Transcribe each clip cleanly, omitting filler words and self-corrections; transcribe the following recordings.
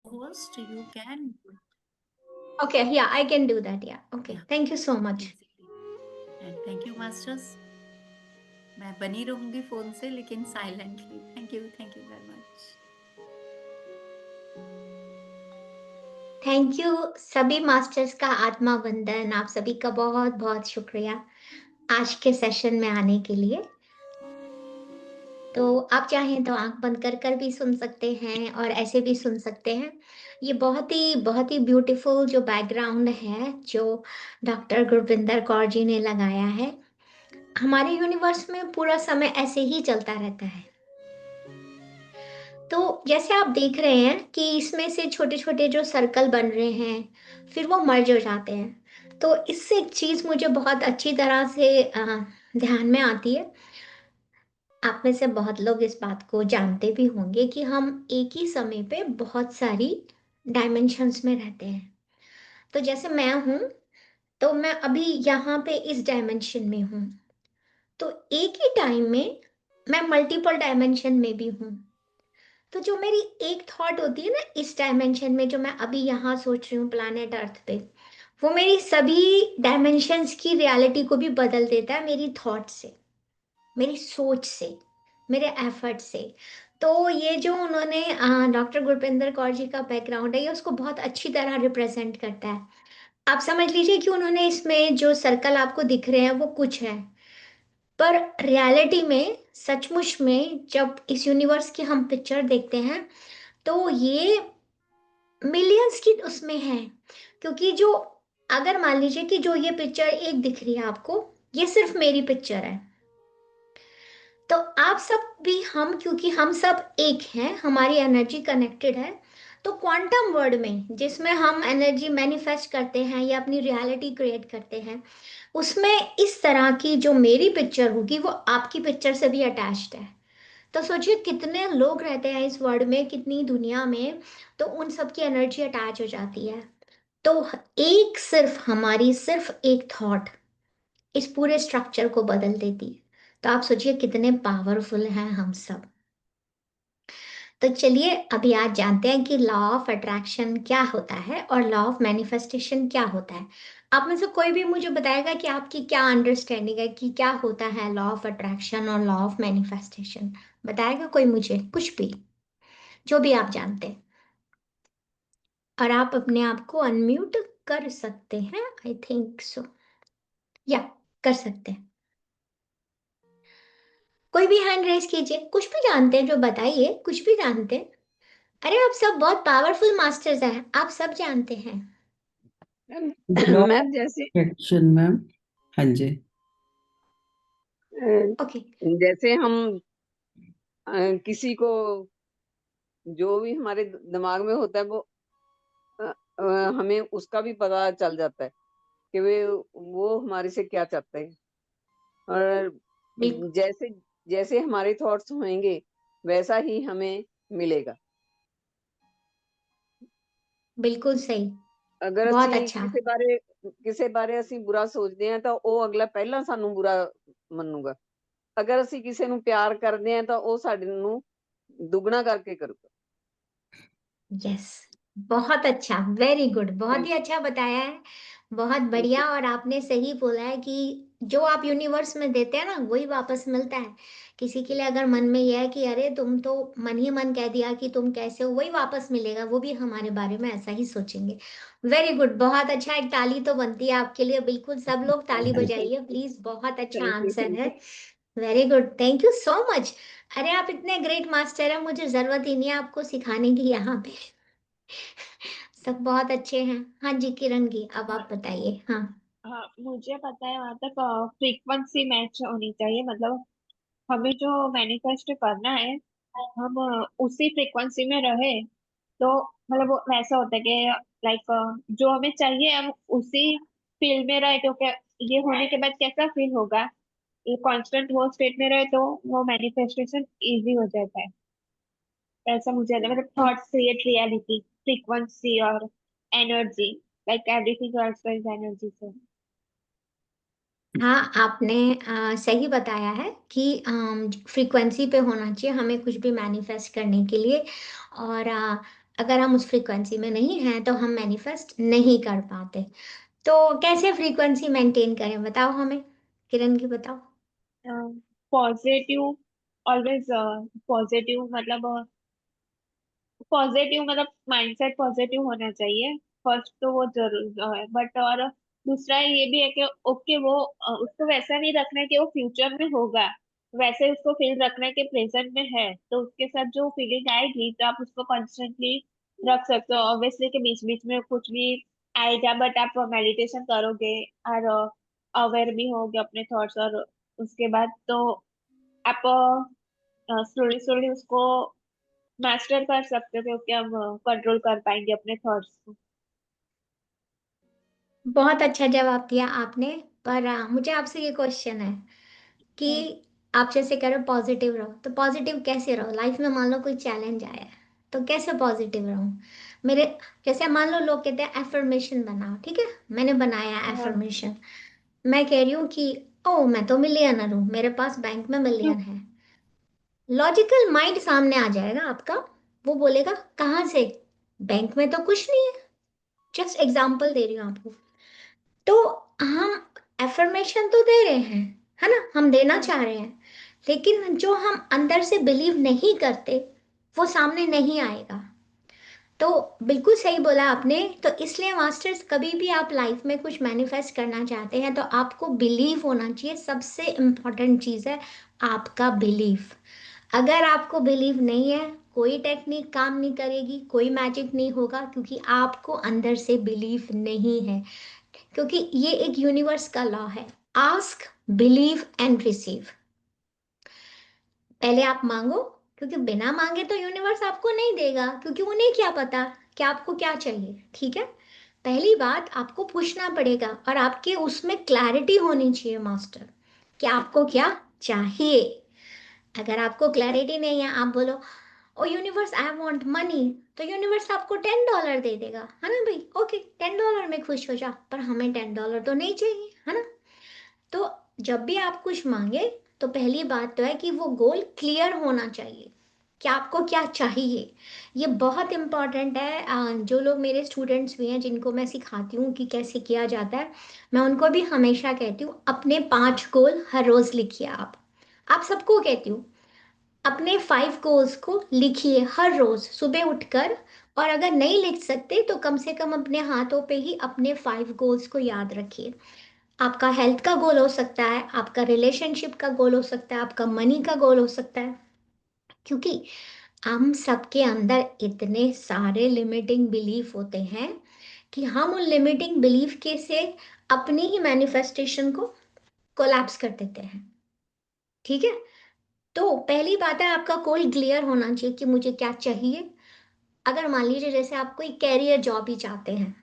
host, you can do it. Okay, yeah, I can do that. Yeah. Okay. Yeah, Thank you so much. basically. And thank you, masters. मैं बनी रहूंगी phone से लेकिन silently. Thank you very much. Thank you सभी masters का आत्मा वंदन, आप सभी का बहुत बहुत शुक्रिया आज के सेशन में आने के लिए। तो आप चाहें तो आंख बंद कर कर भी सुन सकते हैं और ऐसे भी सुन सकते हैं। ये बहुत ही ब्यूटीफुल जो बैकग्राउंड है जो डॉक्टर गुरविंदर कौर जी ने लगाया है। हमारे यूनिवर्स में पूरा समय ऐसे ही चलता रहता है। तो जैसे आप देख रहे हैं कि इसमें से छोटे छोटे जो सर्कल बन रहे हैं फिर वो मर्ज हो जाते हैं। तो इससे एक चीज मुझे बहुत अच्छी तरह से ध्यान में आती है। आप में से बहुत लोग इस बात को जानते भी होंगे कि हम एक ही समय पे बहुत सारी डायमेंशंस में रहते हैं। तो जैसे मैं हूं, तो मैं अभी यहाँ पे इस डायमेंशन में हूँ। तो एक ही टाइम में मैं मल्टीपल डायमेंशन में भी हूँ। तो जो मेरी एक थॉट होती है ना इस डायमेंशन में, जो मैं अभी यहाँ सोच रही हूँ प्लैनेट अर्थ पे, वो मेरी सभी डायमेंशंस की रियलिटी को भी बदल देता है मेरी थॉट से, मेरी सोच से, मेरे एफर्ट से। तो ये जो उन्होंने डॉक्टर गुरपिंदर कौर जी का बैकग्राउंड है, ये उसको बहुत अच्छी तरह रिप्रेजेंट करता है। आप समझ लीजिए कि उन्होंने इसमें जो सर्कल आपको दिख रहे हैं वो कुछ है, पर रियलिटी में सचमुच में जब इस यूनिवर्स की हम पिक्चर देखते हैं तो ये मिलियंस की उसमें है। क्योंकि जो, अगर मान लीजिए कि जो ये पिक्चर एक दिख रही है आपको, ये सिर्फ मेरी पिक्चर है। तो आप सब भी, हम क्योंकि हम सब एक हैं, हमारी एनर्जी कनेक्टेड है। तो क्वांटम वर्ल्ड में जिसमें हम एनर्जी मैनिफेस्ट करते हैं या अपनी रियलिटी क्रिएट करते हैं, उसमें इस तरह की जो मेरी पिक्चर होगी वो आपकी पिक्चर से भी अटैच्ड है। तो सोचिए कितने लोग रहते हैं इस वर्ल्ड में, कितनी दुनिया में, तो उन सब की एनर्जी अटैच हो जाती है। तो एक सिर्फ हमारी सिर्फ एक थॉट इस पूरे स्ट्रक्चर को बदल देती है। तो आप सोचिए कितने पावरफुल हैं हम सब। तो चलिए अभी आज जानते हैं कि लॉ ऑफ अट्रैक्शन क्या होता है और लॉ ऑफ मैनिफेस्टेशन क्या होता है। आप में से कोई भी मुझे बताएगा कि आपकी क्या अंडरस्टैंडिंग है कि क्या होता है लॉ ऑफ अट्रैक्शन और लॉ ऑफ मैनिफेस्टेशन? बताएगा कोई मुझे कुछ भी, जो भी आप जानते हैं। और आप अपने आप को अनम्यूट कर सकते हैं, आई थिंक सो, या कर सकते हैं। कोई भी हैंड रेज कीजिए, कुछ भी जानते हैं जो बताइए, कुछ भी जानते हैं। अरे आप सब बहुत पावरफुल मास्टर्स हैं, आप सब जानते हैं। मैम लॉ मैम, जैसे एक्शन मैम। हाँ जी। ओके। जैसे हम किसी को, जो भी हमारे दिमाग में होता है वो अ, हमें उसका भी पता चल जाता है कि वे वो हमारे से क्या चाहते हैं। और बिल्कुल जैसे जैसे हमारे थॉट्स होंगे वैसा ही हमें मिलेगा। बिल्कुल सही। अगर बहुत ਅਸੀਂ अच्छा। ਕਿਸੇ ਬਾਰੇ ਅਸੀਂ ਬੁਰਾ ਸੋਚਦੇ ਹਾਂ ਤਾਂ ਉਹ ਅਗਲਾ ਪਹਿਲਾਂ ਸਾਨੂੰ ਬੁਰਾ ਮੰਨੂਗਾ। ਅਗਰ ਅਸੀਂ ਕਿਸੇ ਨੂੰ ਪਿਆਰ ਕਰਦੇ ਹਾਂ ਤਾਂ ਉਹ ਸਾਡੇ ਨੂੰ ਦੁੱਗਣਾ ਕਰਕੇ ਕਰੂਗਾ। यस, बहुत अच्छा, वेरी गुड, बहुत थैंक ही अच्छा बताया है। बहुत थैंक बढ़िया। और आपने सही बोला है कि जो आप यूनिवर्स में देते हैं ना वही वापस मिलता है। किसी के लिए अगर मन में यह है कि अरे तुम तो मन ही मन कह दिया कि तुम कैसे हो, वही वापस मिलेगा, वो भी हमारे बारे में ऐसा ही सोचेंगे। वेरी गुड, बहुत अच्छा। एक ताली तो बनती है आपके लिए, बिल्कुल सब लोग ताली बजाइए प्लीज, बहुत अच्छा यू आंसर थैंक है। You. Very good, thank you so much. अरे आप इतने ग्रेट मास्टर हैं, मुझे जरूरत ही नहीं है आपको सिखाने की यहाँ पे। सब बहुत अच्छे हैं। हाँ जी किरण जी, अब हाँ आप बताइए। हाँ। हाँ, मुझे पता है। वहां तक फ्रीक्वेंसी मैच होनी चाहिए। मतलब हमें जो मैनिफेस्ट करना है, हम उसी फ्रीक्वेंसी में रहे तो मतलब वो वैसा होता है कि लाइक जो हमें चाहिए हम उसी फील्ड में रहे, क्योंकि ये होने के बाद कैसा फील होगा, ये कांस्टेंट वो स्टेट में रहे तो वो मैनिफेस्टेशन इजी हो जाता है। ऐसा मुझे लगता है। मतलब थॉट्स क्रिएट रियलिटी, फ्रीक्वेंसी और energy, like everything also is energy. से हाँ आपने सही बताया है कि फ्रीक्वेंसी पे होना चाहिए हमें कुछ भी मैनिफेस्ट करने के लिए। और अगर हम उस फ्रीक्वेंसी में नहीं हैं तो हम मैनिफेस्ट नहीं कर पाते। तो कैसे फ्रीक्वेंसी मेंटेन करें, बताओ हमें। किरण की बताओ। पॉजिटिव, ऑलवेज पॉजिटिव, पॉजिटिव मतलब माइंडसेट पॉजिटिव होना चाहिए। फर्स्ट तो वो जरूर है, बट और दूसरा ये भी है कि ओके वो उसको वैसा नहीं रखना है कि वो फ्यूचर में होगा, वैसे उसको फील रखना है कि प्रेजेंट में है, तो उसके साथ जो फीलिंग आएगी तो आप उसको कॉन्स्टेंटली रख सकते हो। ऑब्वियसली कि बीच बीच में कुछ भी आएगा, बट आप मेडिटेशन करोगे और अवेयर भी होगे अपने थॉट्स, और उसके बाद तो आप स्लोली स्लोली उसको मास्टर कर सकते हो, क्योंकि हम कंट्रोल कर पाएंगे अपने थॉट्स को। बहुत अच्छा जवाब दिया आपने। पर मुझे आपसे ये क्वेश्चन है कि हम्म, आप जैसे कह रहे हो पॉजिटिव रहो, तो पॉजिटिव कैसे रहो? लाइफ में मान लो कोई चैलेंज आया है, तो कैसे पॉजिटिव रहूं? मेरे जैसे मान लो लोग कहते हैं एफर्मेशन बनाओ, ठीक है, मैंने बनाया हाँ। एफर्मेशन। मैं कह रही हूँ कि ओ मैं तो मिलियनर हूँ, मेरे पास बैंक में मिलियन है। लॉजिकल माइंड सामने आ जाएगा आपका, वो बोलेगा कहाँ से, बैंक में तो कुछ नहीं है। जस्ट एग्जाम्पल दे रही हूँ आपको। तो हम एफर्मेशन तो दे रहे हैं, है ना, हम देना चाह रहे हैं, लेकिन जो हम अंदर से बिलीव नहीं करते वो सामने नहीं आएगा। तो बिल्कुल सही बोला आपने। तो इसलिए मास्टर्स, कभी भी आप लाइफ में कुछ मैनिफेस्ट करना चाहते हैं तो आपको बिलीव होना चाहिए। सबसे इम्पोर्टेंट चीज़ है आपका बिलीफ। अगर आपको बिलीव नहीं है, कोई टेक्निक काम नहीं करेगी, कोई मैजिक नहीं होगा, क्योंकि आपको अंदर से बिलीव नहीं है। क्योंकि ये एक यूनिवर्स का लॉ है, आस्क, बिलीव एंड रिसीव। पहले आप मांगो, क्योंकि बिना मांगे तो यूनिवर्स आपको नहीं देगा, क्योंकि उन्हें क्या पता कि आपको क्या चाहिए। ठीक है, पहली बात आपको पूछना पड़ेगा, और आपके उसमें क्लैरिटी होनी चाहिए मास्टर, कि आपको क्या चाहिए। अगर आपको क्लैरिटी नहीं है, आप बोलो ओ यूनिवर्स आई वांट मनी, तो यूनिवर्स आपको $10 दे देगा, है ना भाई, ओके $10 में खुश हो जा, पर हमें $10 तो नहीं चाहिए, है ना। तो जब भी आप कुछ मांगे, तो पहली बात तो है कि वो गोल क्लियर होना चाहिए कि आपको क्या चाहिए। ये बहुत इम्पॉर्टेंट है। जो लोग मेरे स्टूडेंट्स भी हैं, जिनको मैं सिखाती हूँ कि कैसे किया जाता है, मैं उनको भी हमेशा कहती हूँ अपने 5 गोल हर रोज लिखिए। आप सबको कहती हूँ अपने 5 गोल्स को लिखिए हर रोज सुबह उठकर। और अगर नहीं लिख सकते तो कम से कम अपने हाथों पे ही अपने 5 गोल्स को याद रखिए। आपका हेल्थ का गोल हो सकता है, आपका रिलेशनशिप का गोल हो सकता है, आपका मनी का गोल हो सकता है। क्योंकि हम सबके अंदर इतने सारे लिमिटिंग बिलीफ होते हैं कि हम उन लिमिटिंग बिलीफ के से अपनी ही मैनिफेस्टेशन को कोलैप्स कर देते हैं। ठीक है, तो पहली बात है आपका गोल क्लियर होना चाहिए कि मुझे क्या चाहिए। अगर मान लीजिए जैसे आप कोई कैरियर जॉब ही चाहते हैं,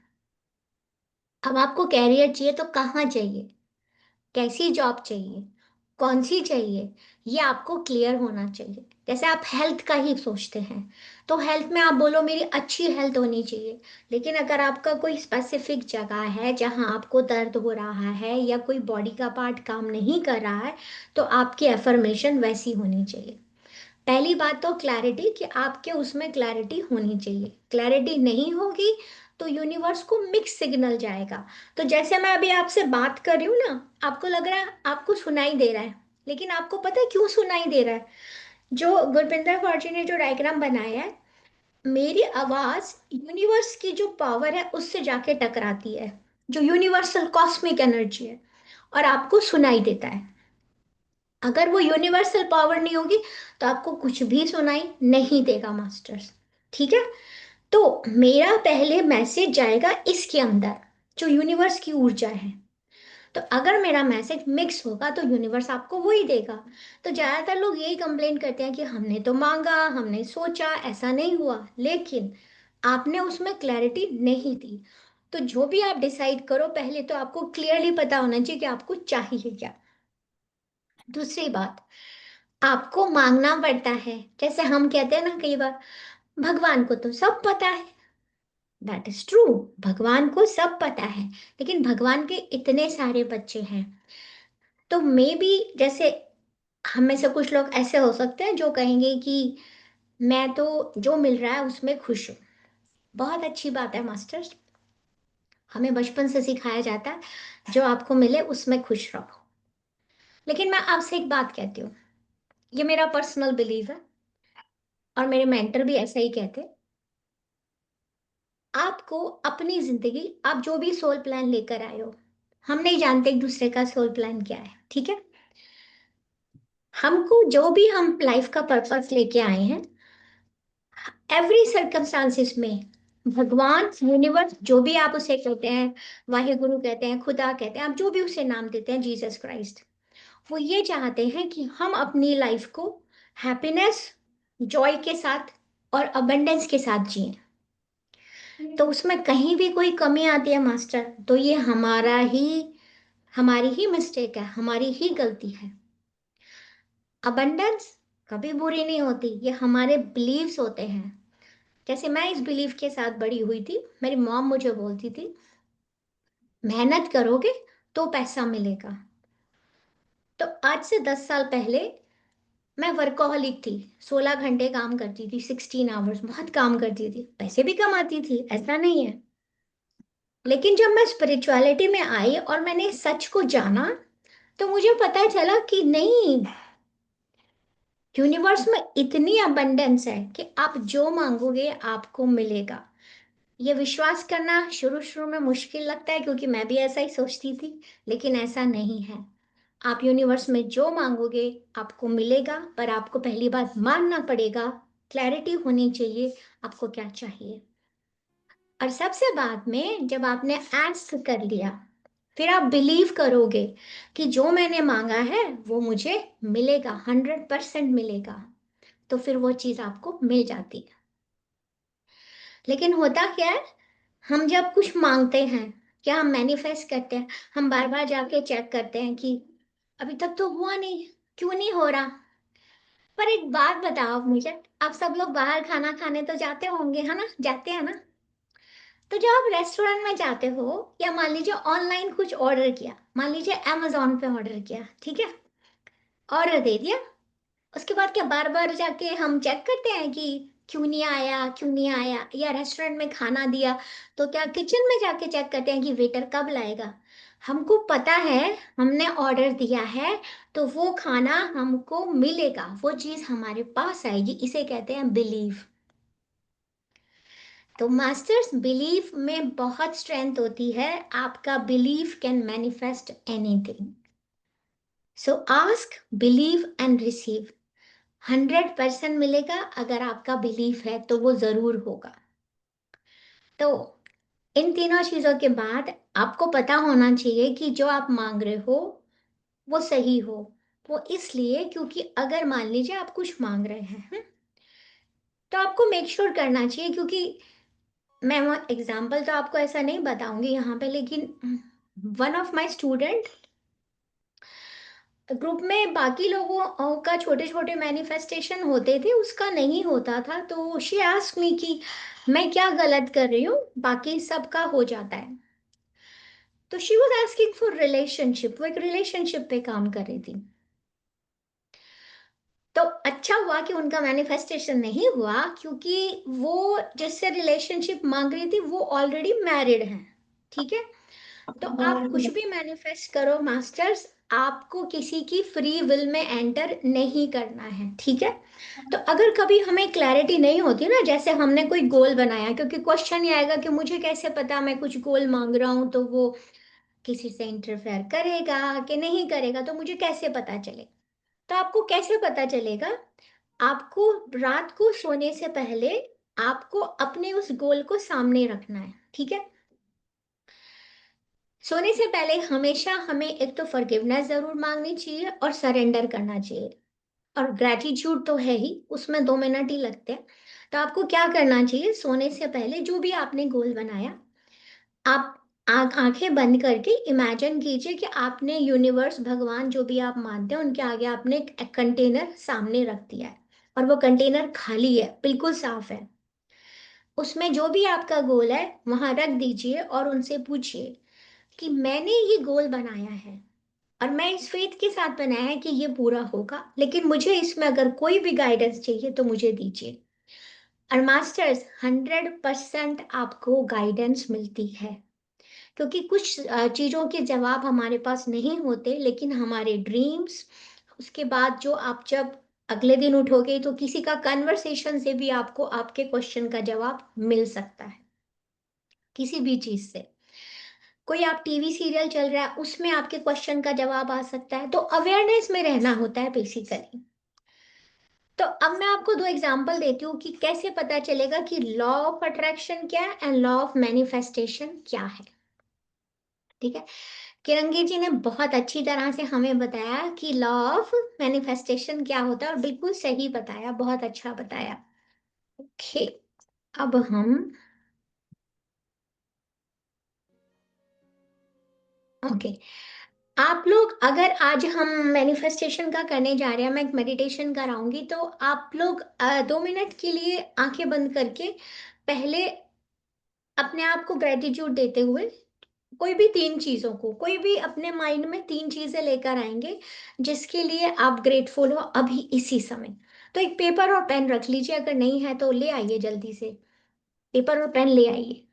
अब आपको कैरियर चाहिए तो कहाँ चाहिए, कैसी जॉब चाहिए, कौन सी चाहिए, ये आपको क्लियर होना चाहिए। जैसे आप हेल्थ का ही सोचते हैं, तो हेल्थ में आप बोलो मेरी अच्छी हेल्थ होनी चाहिए। लेकिन अगर आपका कोई स्पेसिफिक जगह है जहां आपको दर्द हो रहा है या कोई बॉडी का पार्ट काम नहीं कर रहा है, तो आपकी एफर्मेशन वैसी होनी चाहिए। पहली बात तो क्लैरिटी, कि आपके उसमें क्लैरिटी होनी चाहिए। क्लैरिटी नहीं होगी तो यूनिवर्स को मिक्स सिग्नल जाएगा। तो जैसे मैं अभी आपसे बात कर रही हूँ ना, आपको लग रहा है आपको सुनाई दे रहा है, लेकिन आपको पता है क्यों सुनाई दे रहा है? जो गुरपिंदर कौर जी ने जो डायग्राम बनाया है, मेरी आवाज यूनिवर्स की जो पावर है उससे जाके टकराती है, जो यूनिवर्सल कॉस्मिक एनर्जी है, और आपको सुनाई देता है। अगर वो यूनिवर्सल पावर नहीं होगी तो आपको कुछ भी सुनाई नहीं देगा मास्टर्स। ठीक है, तो मेरा पहले मैसेज जाएगा इसके अंदर, जो यूनिवर्स की ऊर्जा है। तो अगर मेरा मैसेज मिक्स होगा तो यूनिवर्स आपको वही देगा। तो ज्यादातर लोग यही कंप्लेन करते हैं कि हमने तो मांगा, हमने सोचा, ऐसा नहीं हुआ, लेकिन आपने उसमें क्लैरिटी नहीं दी। तो जो भी आप डिसाइड करो, पहले तो आपको क्लियरली पता होना चाहिए कि आपको चाहिए क्या। दूसरी बात, आपको मांगना पड़ता है। जैसे हम कहते हैं ना कई बार, भगवान को तो सब पता है। दैट इज ट्रू, भगवान को सब पता है, लेकिन भगवान के इतने सारे बच्चे हैं। तो मे बी जैसे हम में से कुछ लोग ऐसे हो सकते हैं जो कहेंगे कि मैं तो जो मिल रहा है उसमें खुश हूँ, बहुत अच्छी बात है मास्टर्स, हमें बचपन से सिखाया जाता है जो आपको मिले उसमें खुश रहो। लेकिन मैं आपसे एक बात कहती हूँ, ये मेरा पर्सनल बिलीव है और मेरे मेंटर भी ऐसा ही कहते हैं। आपको अपनी जिंदगी, आप जो भी सोल प्लान लेकर आए हो, हम नहीं जानते एक दूसरे का सोल प्लान क्या है, ठीक है? हमको जो भी हम लाइफ का पर्पस लेके आए हैं, एवरी सर्कमस्टांसिस में भगवान, यूनिवर्स, जो भी आप उसे कहते हैं, वाहिगुरु कहते हैं, खुदा कहते हैं, आप जो भी उसे नाम देते हैं, जीसस क्राइस्ट, वो ये चाहते हैं कि हम अपनी लाइफ को हैप्पीनेस, जॉय के साथ और अबंडेंस के साथ जिएं। तो उसमें कहीं भी कोई कमी आती है मास्टर, तो ये हमारी ही मिस्टेक है, हमारी ही गलती है। अबंडेंस कभी बुरी नहीं होती, ये हमारे बिलीव्स होते हैं। जैसे मैं इस बिलीव के साथ बड़ी हुई थी, मेरी मॉम मुझे बोलती थी, मेहनत करोगे तो पैसा मिलेगा। तो आज से 10 साल पहले मैं वर्कोहलिक थी, 16 घंटे काम करती थी, 16 आवर्स, बहुत काम करती थी, पैसे भी कमाती थी, ऐसा नहीं है। लेकिन जब मैं स्पिरिचुअलिटी में आई और मैंने सच को जाना, तो मुझे पता चला कि नहीं, यूनिवर्स में इतनी अबंडेंस है कि आप जो मांगोगे आपको मिलेगा। ये विश्वास करना शुरू शुरू में मुश्किल लगता है, क्योंकि मैं भी ऐसा ही सोचती थी, लेकिन ऐसा नहीं है। आप यूनिवर्स में जो मांगोगे आपको मिलेगा, पर आपको पहली बात मानना पड़ेगा, क्लैरिटी होनी चाहिए आपको क्या चाहिए। और सबसे बाद में जब आपने आस्क कर लिया, फिर आप बिलीव करोगे कि जो मैंने मांगा है वो मुझे मिलेगा, 100% मिलेगा, तो फिर वो चीज आपको मिल जाती है। लेकिन होता क्या है, हम जब कुछ मांगते हैं, क्या हम मैनिफेस्ट करते हैं, हम बार बार जाके चेक करते हैं कि अभी तक तो हुआ नहीं, क्यों नहीं हो रहा। पर एक बात बताओ मुझे, आप सब लोग बाहर खाना खाने तो जाते होंगे, है ना, जाते हैं ना? तो जब आप रेस्टोरेंट में जाते हो, या मान लीजिए ऑनलाइन कुछ ऑर्डर किया, मान लीजिए अमेजोन पे ऑर्डर किया, ठीक है, ऑर्डर दे दिया, उसके बाद क्या बार बार जाके हम चेक करते हैं कि क्यों नहीं आया, क्यों नहीं आया? या रेस्टोरेंट में खाना दिया तो क्या किचन में जाके चेक करते हैं कि वेटर कब लाएगा? हमको पता है हमने ऑर्डर दिया है तो वो खाना हमको मिलेगा, वो चीज हमारे पास आएगी, इसे कहते हैं बिलीव। तो मास्टर्स, बिलीफ में बहुत स्ट्रेंथ होती है, आपका belief can manifest anything. So ask, believe and receive, 100% मिलेगा। अगर आपका बिलीफ है तो वो जरूर होगा। तो इन तीनों चीजों के बाद आपको पता होना चाहिए कि जो आप मांग रहे हो वो सही हो। वो इसलिए क्योंकि अगर मान लीजिए आप कुछ मांग रहे हैं, तो आपको मेक श्योर करना चाहिए, क्योंकि मैं वो एग्जाम्पल तो आपको ऐसा नहीं बताऊंगी यहाँ पे, लेकिन one of my student group में बाकी लोगों का छोटे छोटे मैनिफेस्टेशन होते थे, उसका नहीं होता था, तो शी आस्क्ड मी कि मैं क्या गलत कर रही हूँ, बाकी सबका हो जाता है। तो she was asking for relationship, वो एक रिलेशनशिप पे काम कर रही थी। तो अच्छा हुआ कि उनका मैनिफेस्टेशन नहीं हुआ, क्योंकि वो जिससे रिलेशनशिप मांग रही थी वो ऑलरेडी मैरिड है, ठीक है? तो आप कुछ भी मैनिफेस्ट करो मास्टर्स, आपको किसी की फ्री विल में एंटर नहीं करना है, ठीक है? तो अगर कभी हमें क्लैरिटी नहीं होती ना, जैसे हमने कोई गोल बनाया, क्योंकि क्वेश्चन ये आएगा कि मुझे कैसे पता, मैं कुछ गोल मांग रहा हूं तो वो किसी से इंटरफेयर करेगा कि नहीं करेगा, तो मुझे कैसे पता चले? तो आपको कैसे पता चलेगा? आपको रात को सोने से पहले आपको अपने उस गोल को सामने रखना है, ठीक है? सोने से पहले हमेशा हमें एक तो फॉरगिवनेस जरूर मांगनी चाहिए और सरेंडर करना चाहिए, और ग्रैटिट्यूड तो है ही, उसमें 2 मिनट ही लगते हैं। तो आपको क्या करना चाहिए, सोने से पहले जो भी आपने गोल बनाया, आप आंखें बंद करके इमेजिन कीजिए कि आपने यूनिवर्स, भगवान, जो भी आप मानते हैं, उनके आगे आपने एक कंटेनर सामने रख दिया है, और वो कंटेनर खाली है, बिल्कुल साफ है। उसमें जो भी आपका गोल है वहां रख दीजिए और उनसे पूछिए कि मैंने ये गोल बनाया है, और मैं इस फेथ के साथ बनाया है कि ये पूरा होगा, लेकिन मुझे इसमें अगर कोई भी गाइडेंस चाहिए तो मुझे दीजिए। और मास्टर्स 100% आपको गाइडेंस मिलती है, क्योंकि कुछ चीज़ों के जवाब हमारे पास नहीं होते, लेकिन हमारे ड्रीम्स, उसके बाद जो आप जब अगले दिन उठोगे तो किसी का कन्वर्सेशन से भी आपको आपके क्वेश्चन का जवाब मिल सकता है, किसी भी चीज़ से। कोई आप टीवी सीरियल चल रहा है, उसमें आपके क्वेश्चन का जवाब आ सकता है। तो अवेयरनेस में रहना होता है बेसिकली। तो अब मैं आपको दो एग्जांपल देती हूँ कि कैसे पता चलेगा कि लॉ ऑफ अट्रैक्शन क्या है एंड लॉ ऑफ मैनिफेस्टेशन क्या है। ठीक है, किरंगी जी ने बहुत अच्छी तरह से हमें बताया कि लॉ ऑफ मैनिफेस्टेशन क्या होता है, और बिल्कुल सही बताया, बहुत अच्छा बताया। ओके, अब हम ओके आप लोग, अगर आज हम मैनिफेस्टेशन का करने जा रहे हैं, मैं एक मेडिटेशन कराऊंगी, तो आप लोग 2 मिनट के लिए आंखें बंद करके पहले अपने आप को ग्रेटिट्यूड देते हुए कोई भी 3 चीजों को, कोई भी अपने माइंड में 3 चीजें लेकर आएंगे जिसके लिए आप ग्रेटफुल हो अभी इसी समय। तो एक पेपर और पेन रख लीजिए, अगर नहीं है तो ले आइए, जल्दी से पेपर और पेन ले आइए।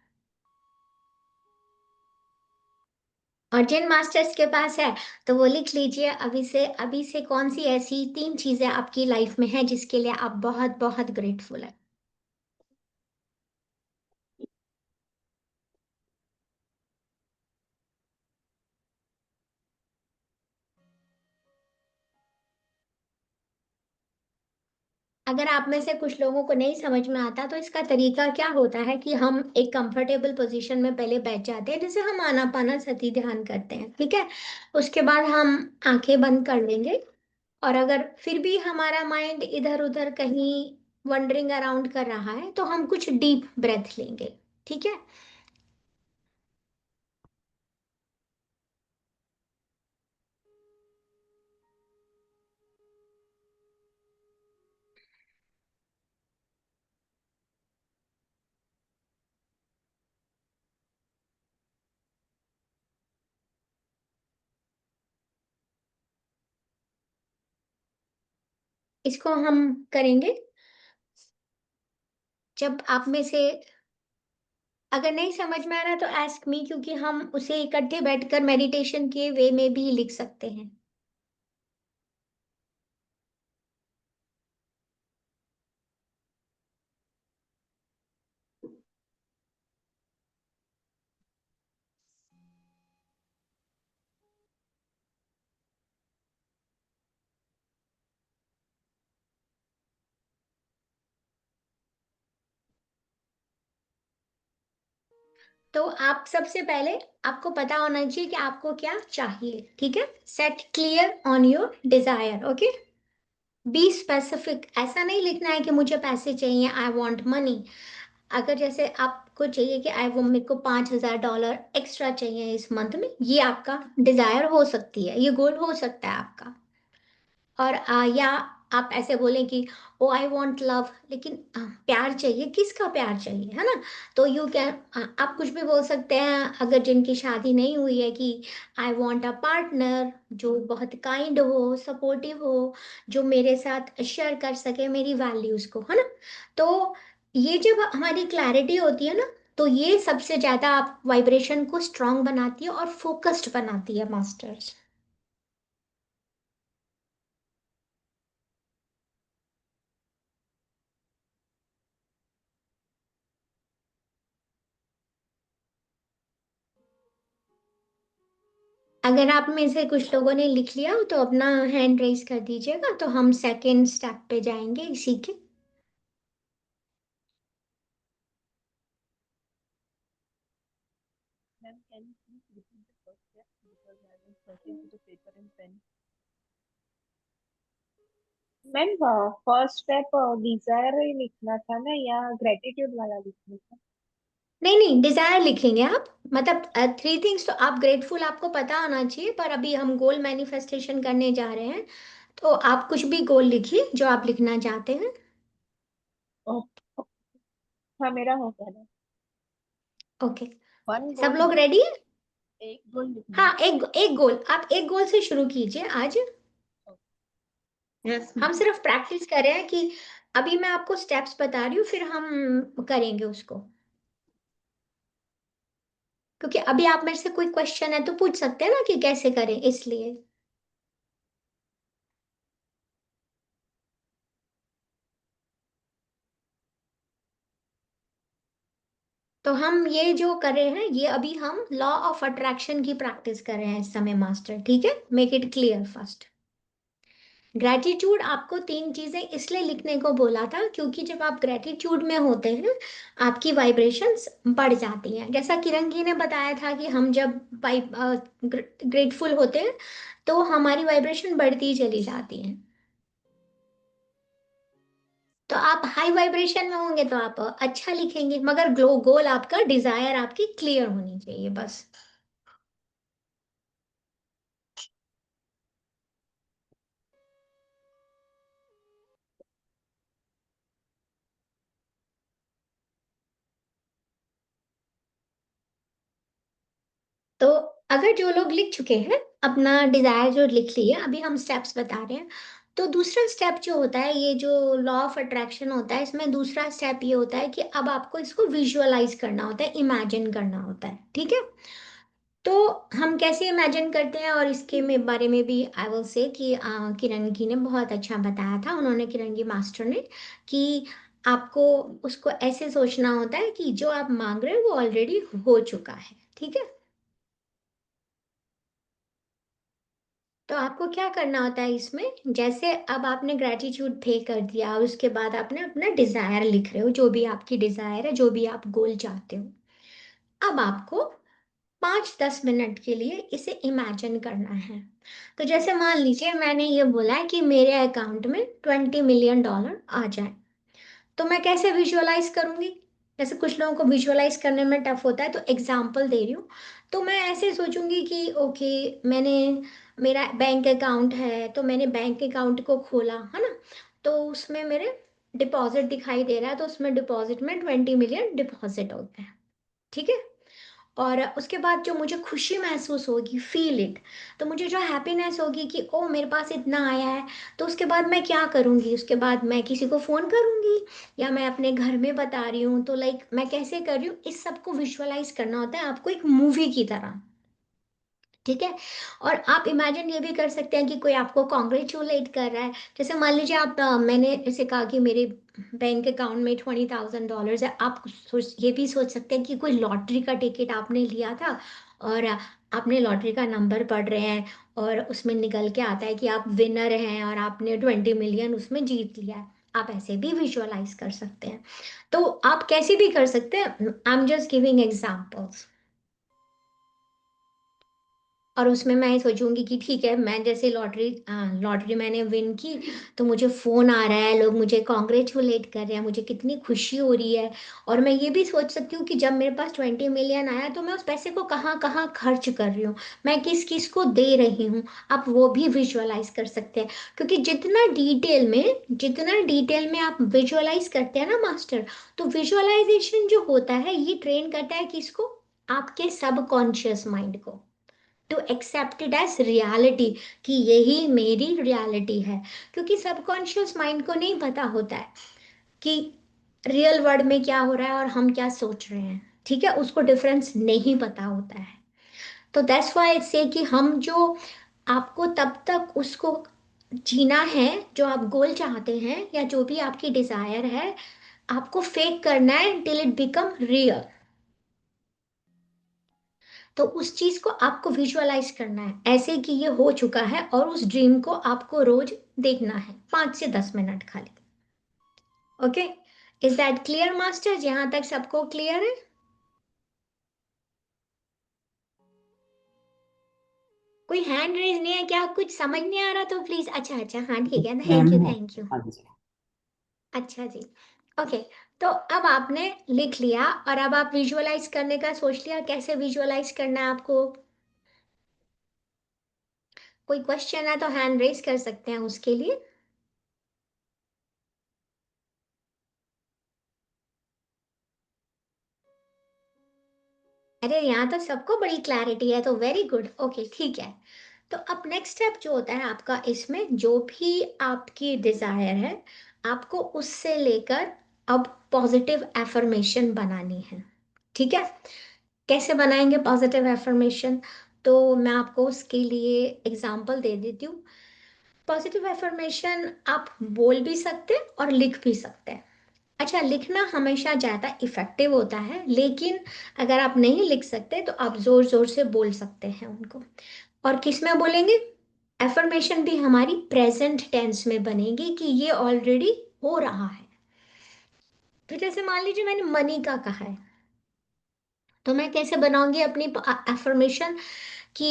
और जिन मास्टर्स के पास है तो वो लिख लीजिए, अभी से कौन सी ऐसी 3 चीजें आपकी लाइफ में है जिसके लिए आप बहुत बहुत ग्रेटफुल है। अगर आप में से कुछ लोगों को नहीं समझ में आता, तो इसका तरीका क्या होता है कि हम एक कंफर्टेबल पोजीशन में पहले बैठ जाते हैं, जैसे हम आनापाना सती ध्यान करते हैं, ठीक है। उसके बाद हम आंखें बंद कर लेंगे, और अगर फिर भी हमारा माइंड इधर उधर कहीं वंडरिंग अराउंड कर रहा है, तो हम कुछ डीप ब्रेथ लेंगे, ठीक है। इसको हम करेंगे जब आप में से, अगर नहीं समझ में आ रहा तो आस्क मी, क्योंकि हम उसे इकट्ठे बैठकर मेडिटेशन के वे में भी लिख सकते हैं। तो आप सबसे पहले, आपको पता होना चाहिए कि आपको क्या चाहिए, ठीक है। Set clear on your desire, okay. Be specific, ऐसा नहीं लिखना है कि मुझे पैसे चाहिए, आई वॉन्ट मनी। अगर जैसे आपको चाहिए कि आई वो मेरे को $5,000 एक्स्ट्रा चाहिए इस मंथ में, ये आपका डिजायर हो सकती है, ये गोल हो सकता है आपका। और या आप ऐसे बोलें कि ओ आई वॉन्ट लव, लेकिन प्यार चाहिए, किसका प्यार चाहिए, है ना। तो यू कैन, आप कुछ भी बोल सकते हैं, अगर जिनकी शादी नहीं हुई है, कि आई वॉन्ट अ पार्टनर जो बहुत काइंड हो, सपोर्टिव हो, जो मेरे साथ शेयर कर सके मेरी वैल्यूज को, है ना। तो ये जब हमारी क्लैरिटी होती है ना, तो ये सबसे ज्यादा आप वाइब्रेशन को स्ट्रांग बनाती है और फोकस्ड बनाती है मास्टर्स। अगर आप में से कुछ लोगों ने लिख लिया हो तो अपना हैंड रेज कर दीजिएगा, तो हम सेकेंड स्टेप पे जाएंगे इसी के। Ma'am, can you please repeat the first step because I was searching for the paper and pen. Ma'am first step desire ही लिखना था ना, या ग्रेटिट्यूड वाला लिखना था? नहीं नहीं, डिजायर लिखेंगे आप, मतलब 3 थिंग्स तो आप ग्रेटफुल, आपको पता होना चाहिए, पर अभी हम गोल मैनिफेस्टेशन करने जा रहे हैं, तो आप कुछ भी गोल लिखिए जो आप लिखना चाहते हैं। ओ, हाँ मेरा हो गया। ओके, One सब goal लोग है, रेडी है। एक गोल लिखना हाँ, है। एक एक गोल, आप एक गोल से शुरू कीजिए आज। Yes, हम ma'am. सिर्फ प्रैक्टिस कर रहे हैं कि अभी मैं आपको स्टेप्स बता रही हूँ, फिर हम करेंगे उसको, क्योंकि अभी आप मेरे से कोई क्वेश्चन है तो पूछ सकते हैं ना कि कैसे करें, इसलिए। तो हम ये जो कर रहे हैं, ये अभी हम लॉ ऑफ अट्रैक्शन की प्रैक्टिस कर रहे हैं इस समय मास्टर, ठीक है? Make it clear first. Gratitude आपको तीन चीजें इसलिए लिखने को बोला था क्योंकि जब आप ग्रेटिट्यूड में होते हैं आपकी वाइब्रेशंस बढ़ जाती हैं। जैसा किरण जी ने बताया था कि हम जब ग्रेटफुल होते हैं तो हमारी वाइब्रेशन बढ़ती चली जाती है। तो आप हाई वाइब्रेशन में होंगे तो आप अच्छा लिखेंगे, मगर गोल आपका, डिजायर आपकी क्लियर होनी चाहिए बस। तो अगर जो लोग लिख चुके हैं अपना डिजायर जो लिख लिए, अभी हम स्टेप्स बता रहे हैं। तो दूसरा स्टेप जो होता है, ये जो लॉ ऑफ अट्रैक्शन होता है, इसमें दूसरा स्टेप ये होता है कि अब आपको इसको विजुअलाइज करना होता है, इमेजिन करना होता है, ठीक है? तो हम कैसे इमेजिन करते हैं, और इसके में बारे में भी आई विल से कि किरण जी ने बहुत अच्छा बताया था, उन्होंने, किरण जी मास्टर ने, कि आपको उसको ऐसे सोचना होता है कि जो आप मांग रहे हो वो ऑलरेडी हो चुका है, ठीक है? तो आपको क्या करना होता है इसमें, जैसे अब आपने ग्रेटिट्यूड पे कर दिया और उसके बाद आपने अपना डिजायर लिख रहे हो, जो भी आपकी डिजायर है, जो भी आप गोल चाहते हो। अब आपको 5-10 मिनट के लिए इसे इमेजिन करना है। तो जैसे मान लीजिए मैंने ये बोला है कि मेरे अकाउंट में $20 मिलियन आ जाए, तो मैं कैसे विजुअलाइज करूंगी? जैसे कुछ लोगों को विजुअलाइज करने में टफ होता है, तो एग्जाम्पल दे रही हूँ। तो मैं ऐसे सोचूंगी कि ओके, मैंने, मेरा बैंक अकाउंट है, तो मैंने बैंक अकाउंट को खोला है ना, तो उसमें मेरे डिपॉजिट दिखाई दे रहा है, तो उसमें डिपॉजिट में 20 मिलियन डिपॉजिट होते हैं, ठीक है? और उसके बाद जो मुझे खुशी महसूस होगी, फील इट, तो मुझे जो हैप्पीनेस होगी कि ओ मेरे पास इतना आया है, तो उसके बाद मैं क्या करूँगी? उसके बाद मैं किसी को फ़ोन करूँगी, या मैं अपने घर में बता रही हूँ, तो लाइक मैं कैसे कर रही हूँ, इस सब को विजुअलाइज करना होता है आपको एक मूवी की तरह, ठीक है? और आप इमेजिन ये भी कर सकते हैं कि कोई आपको कॉन्ग्रेचुलेट कर रहा है। जैसे मान लीजिए आप, मैंने जैसे कहा कि मेरे बैंक अकाउंट में $20,000 है, आप ये भी सोच सकते हैं कि कोई लॉटरी का टिकट आपने लिया था, और आपने लॉटरी का नंबर पढ़ रहे हैं, और उसमें निकल के आता है कि आप विनर हैं और आपने 20 मिलियन उसमें जीत लिया है। आप ऐसे भी विजुअलाइज कर सकते हैं। तो आप कैसे भी कर सकते हैं, I am just giving examples. और उसमें मैं सोचूंगी कि ठीक है, मैं जैसे लॉटरी मैंने विन की, तो मुझे फोन आ रहा है, लोग मुझे कॉन्ग्रेचुलेट कर रहे हैं, मुझे कितनी खुशी हो रही है। और मैं ये भी सोच सकती हूँ कि जब मेरे पास 20 मिलियन आया, तो मैं उस पैसे को कहाँ कहाँ खर्च कर रही हूँ, मैं किस किस को दे रही हूँ। आप वो भी विजुअलाइज कर सकते हैं, क्योंकि जितना डिटेल में आप विजुअलाइज करते हैं ना मास्टर, तो विजुअलाइजेशन जो होता है ये ट्रेन करता है किसको, आपके सबकॉन्शियस माइंड को, to accept it as reality, कि यही मेरी रियलिटी है। क्योंकि सबकॉन्शियस माइंड को नहीं पता होता है कि रियल वर्ल्ड में क्या हो रहा है और हम क्या सोच रहे हैं, ठीक है? उसको डिफरेंस नहीं पता होता है। तो दैट्स व्हाई से कि हम जो, आपको तब तक उसको जीना है जो आप गोल चाहते हैं, या जो भी आपकी डिजायर है, आपको फेक करना है टिल इट बिकम रियल। तो उस चीज को आपको विजुअलाइज करना है ऐसे कि ये हो चुका है, और उस ड्रीम को आपको रोज देखना है 5 से 10 मिनट खाली। Okay, is that clear masters? यहां तक सबको क्लियर है? कोई हैंड रेज नहीं है क्या? कुछ समझ नहीं आ रहा तो प्लीज, अच्छा अच्छा, हाँ ठीक है, थैंक मैम यू हो। Thank you. हाँ जी। अच्छा जी। ओके, तो अब आपने लिख लिया, और अब आप विजुअलाइज करने का सोच लिया, कैसे विजुअलाइज करना है आपको? कोई क्वेश्चन है तो हैंड रेज कर सकते हैं उसके लिए। अरे यहाँ तो सबको बड़ी क्लैरिटी है, तो वेरी गुड, ओके ठीक है। तो अब नेक्स्ट स्टेप जो होता है आपका, इसमें जो भी आपकी डिजायर है, आपको उससे लेकर अब पॉजिटिव एफर्मेशन बनानी है। ठीक है, कैसे बनाएंगे पॉजिटिव एफर्मेशन? तो मैं आपको उसके लिए एग्जांपल दे देती हूँ। पॉजिटिव एफर्मेशन आप बोल भी सकते हैं और लिख भी सकते हैं। अच्छा, लिखना हमेशा ज़्यादा इफेक्टिव होता है, लेकिन अगर आप नहीं लिख सकते तो आप जोर जोर से बोल सकते हैं उनको। और किस में बोलेंगे? एफर्मेशन भी हमारी प्रेजेंट टेंस में बनेगी कि ये ऑलरेडी हो रहा है। तो जैसे मान लीजिए मैंने मनी का कहा है, तो मैं कैसे बनाऊंगी अपनी एफर्मेशन कि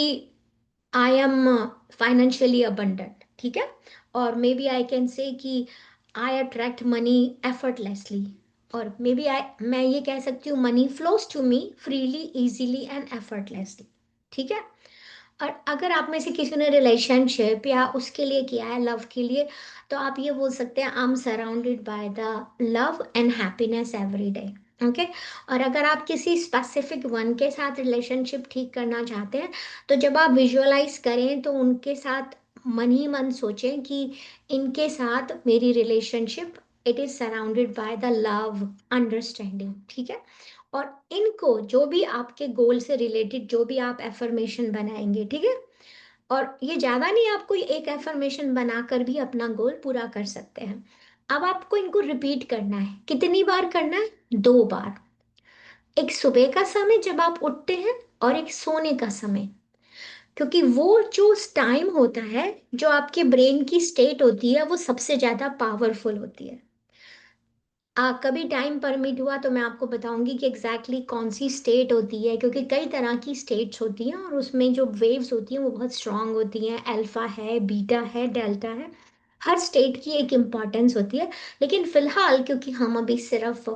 आई एम फाइनेंशियली अबंडेंट, ठीक है? और may B I can say कि आई अट्रैक्ट मनी एफर्टलेसली, और मे बी आई मैं ये कह सकती हूँ money flows to me freely easily and effortlessly. ठीक है? और अगर आप में से किसी ने रिलेशनशिप या उसके लिए किया है, लव के लिए, तो आप ये बोल सकते हैं I am surrounded by the love and happiness every day. Okay. और अगर आप किसी स्पेसिफिक वन के साथ रिलेशनशिप ठीक करना चाहते हैं, तो जब आप विजुअलाइज करें तो उनके साथ मन ही मन सोचें कि इनके साथ मेरी relationship, it is surrounded by the love understanding. ठीक है? और इनको जो भी आपके गोल से रिलेटेड जो भी आप एफर्मेशन बनाएंगे, ठीक है? और ये ज्यादा नहीं, आप कोई एक एफर्मेशन बनाकर भी अपना गोल पूरा कर सकते हैं। अब आपको इनको रिपीट करना है। कितनी बार करना है? 2 बार। एक सुबह का समय जब आप उठते हैं, और एक सोने का समय। क्योंकि वो जो टाइम होता है, जो आपके ब्रेन की स्टेट होती है, वो सबसे ज्यादा पावरफुल होती है। कभी टाइम परमिट हुआ तो मैं आपको बताऊंगी कि एग्जैक्टली exactly कौन सी स्टेट होती है, क्योंकि कई तरह की स्टेट्स होती हैं और उसमें जो वेव्स होती हैं वो बहुत स्ट्रांग होती हैं। अल्फा है, बीटा है, डेल्टा है। हर स्टेट की एक इम्पॉर्टेंस होती है। लेकिन फिलहाल क्योंकि हम अभी सिर्फ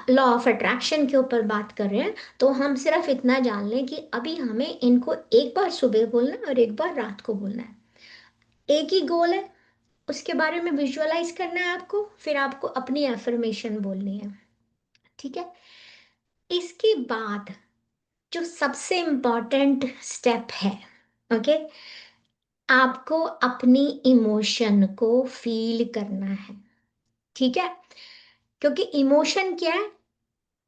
लॉ ऑफ अट्रैक्शन के ऊपर बात कर रहे हैं, तो हम सिर्फ इतना जान लें कि अभी हमें इनको एक बार सुबह बोलना है और एक बार रात को बोलना है। एक ही गोल है, उसके बारे में विजुअलाइज करना है आपको, फिर आपको अपनी एफर्मेशन बोलनी है। ठीक है? इसके बाद जो सबसे इम्पॉर्टेंट स्टेप है, ओके, आपको अपनी इमोशन को फील करना है। ठीक है? क्योंकि इमोशन क्या है?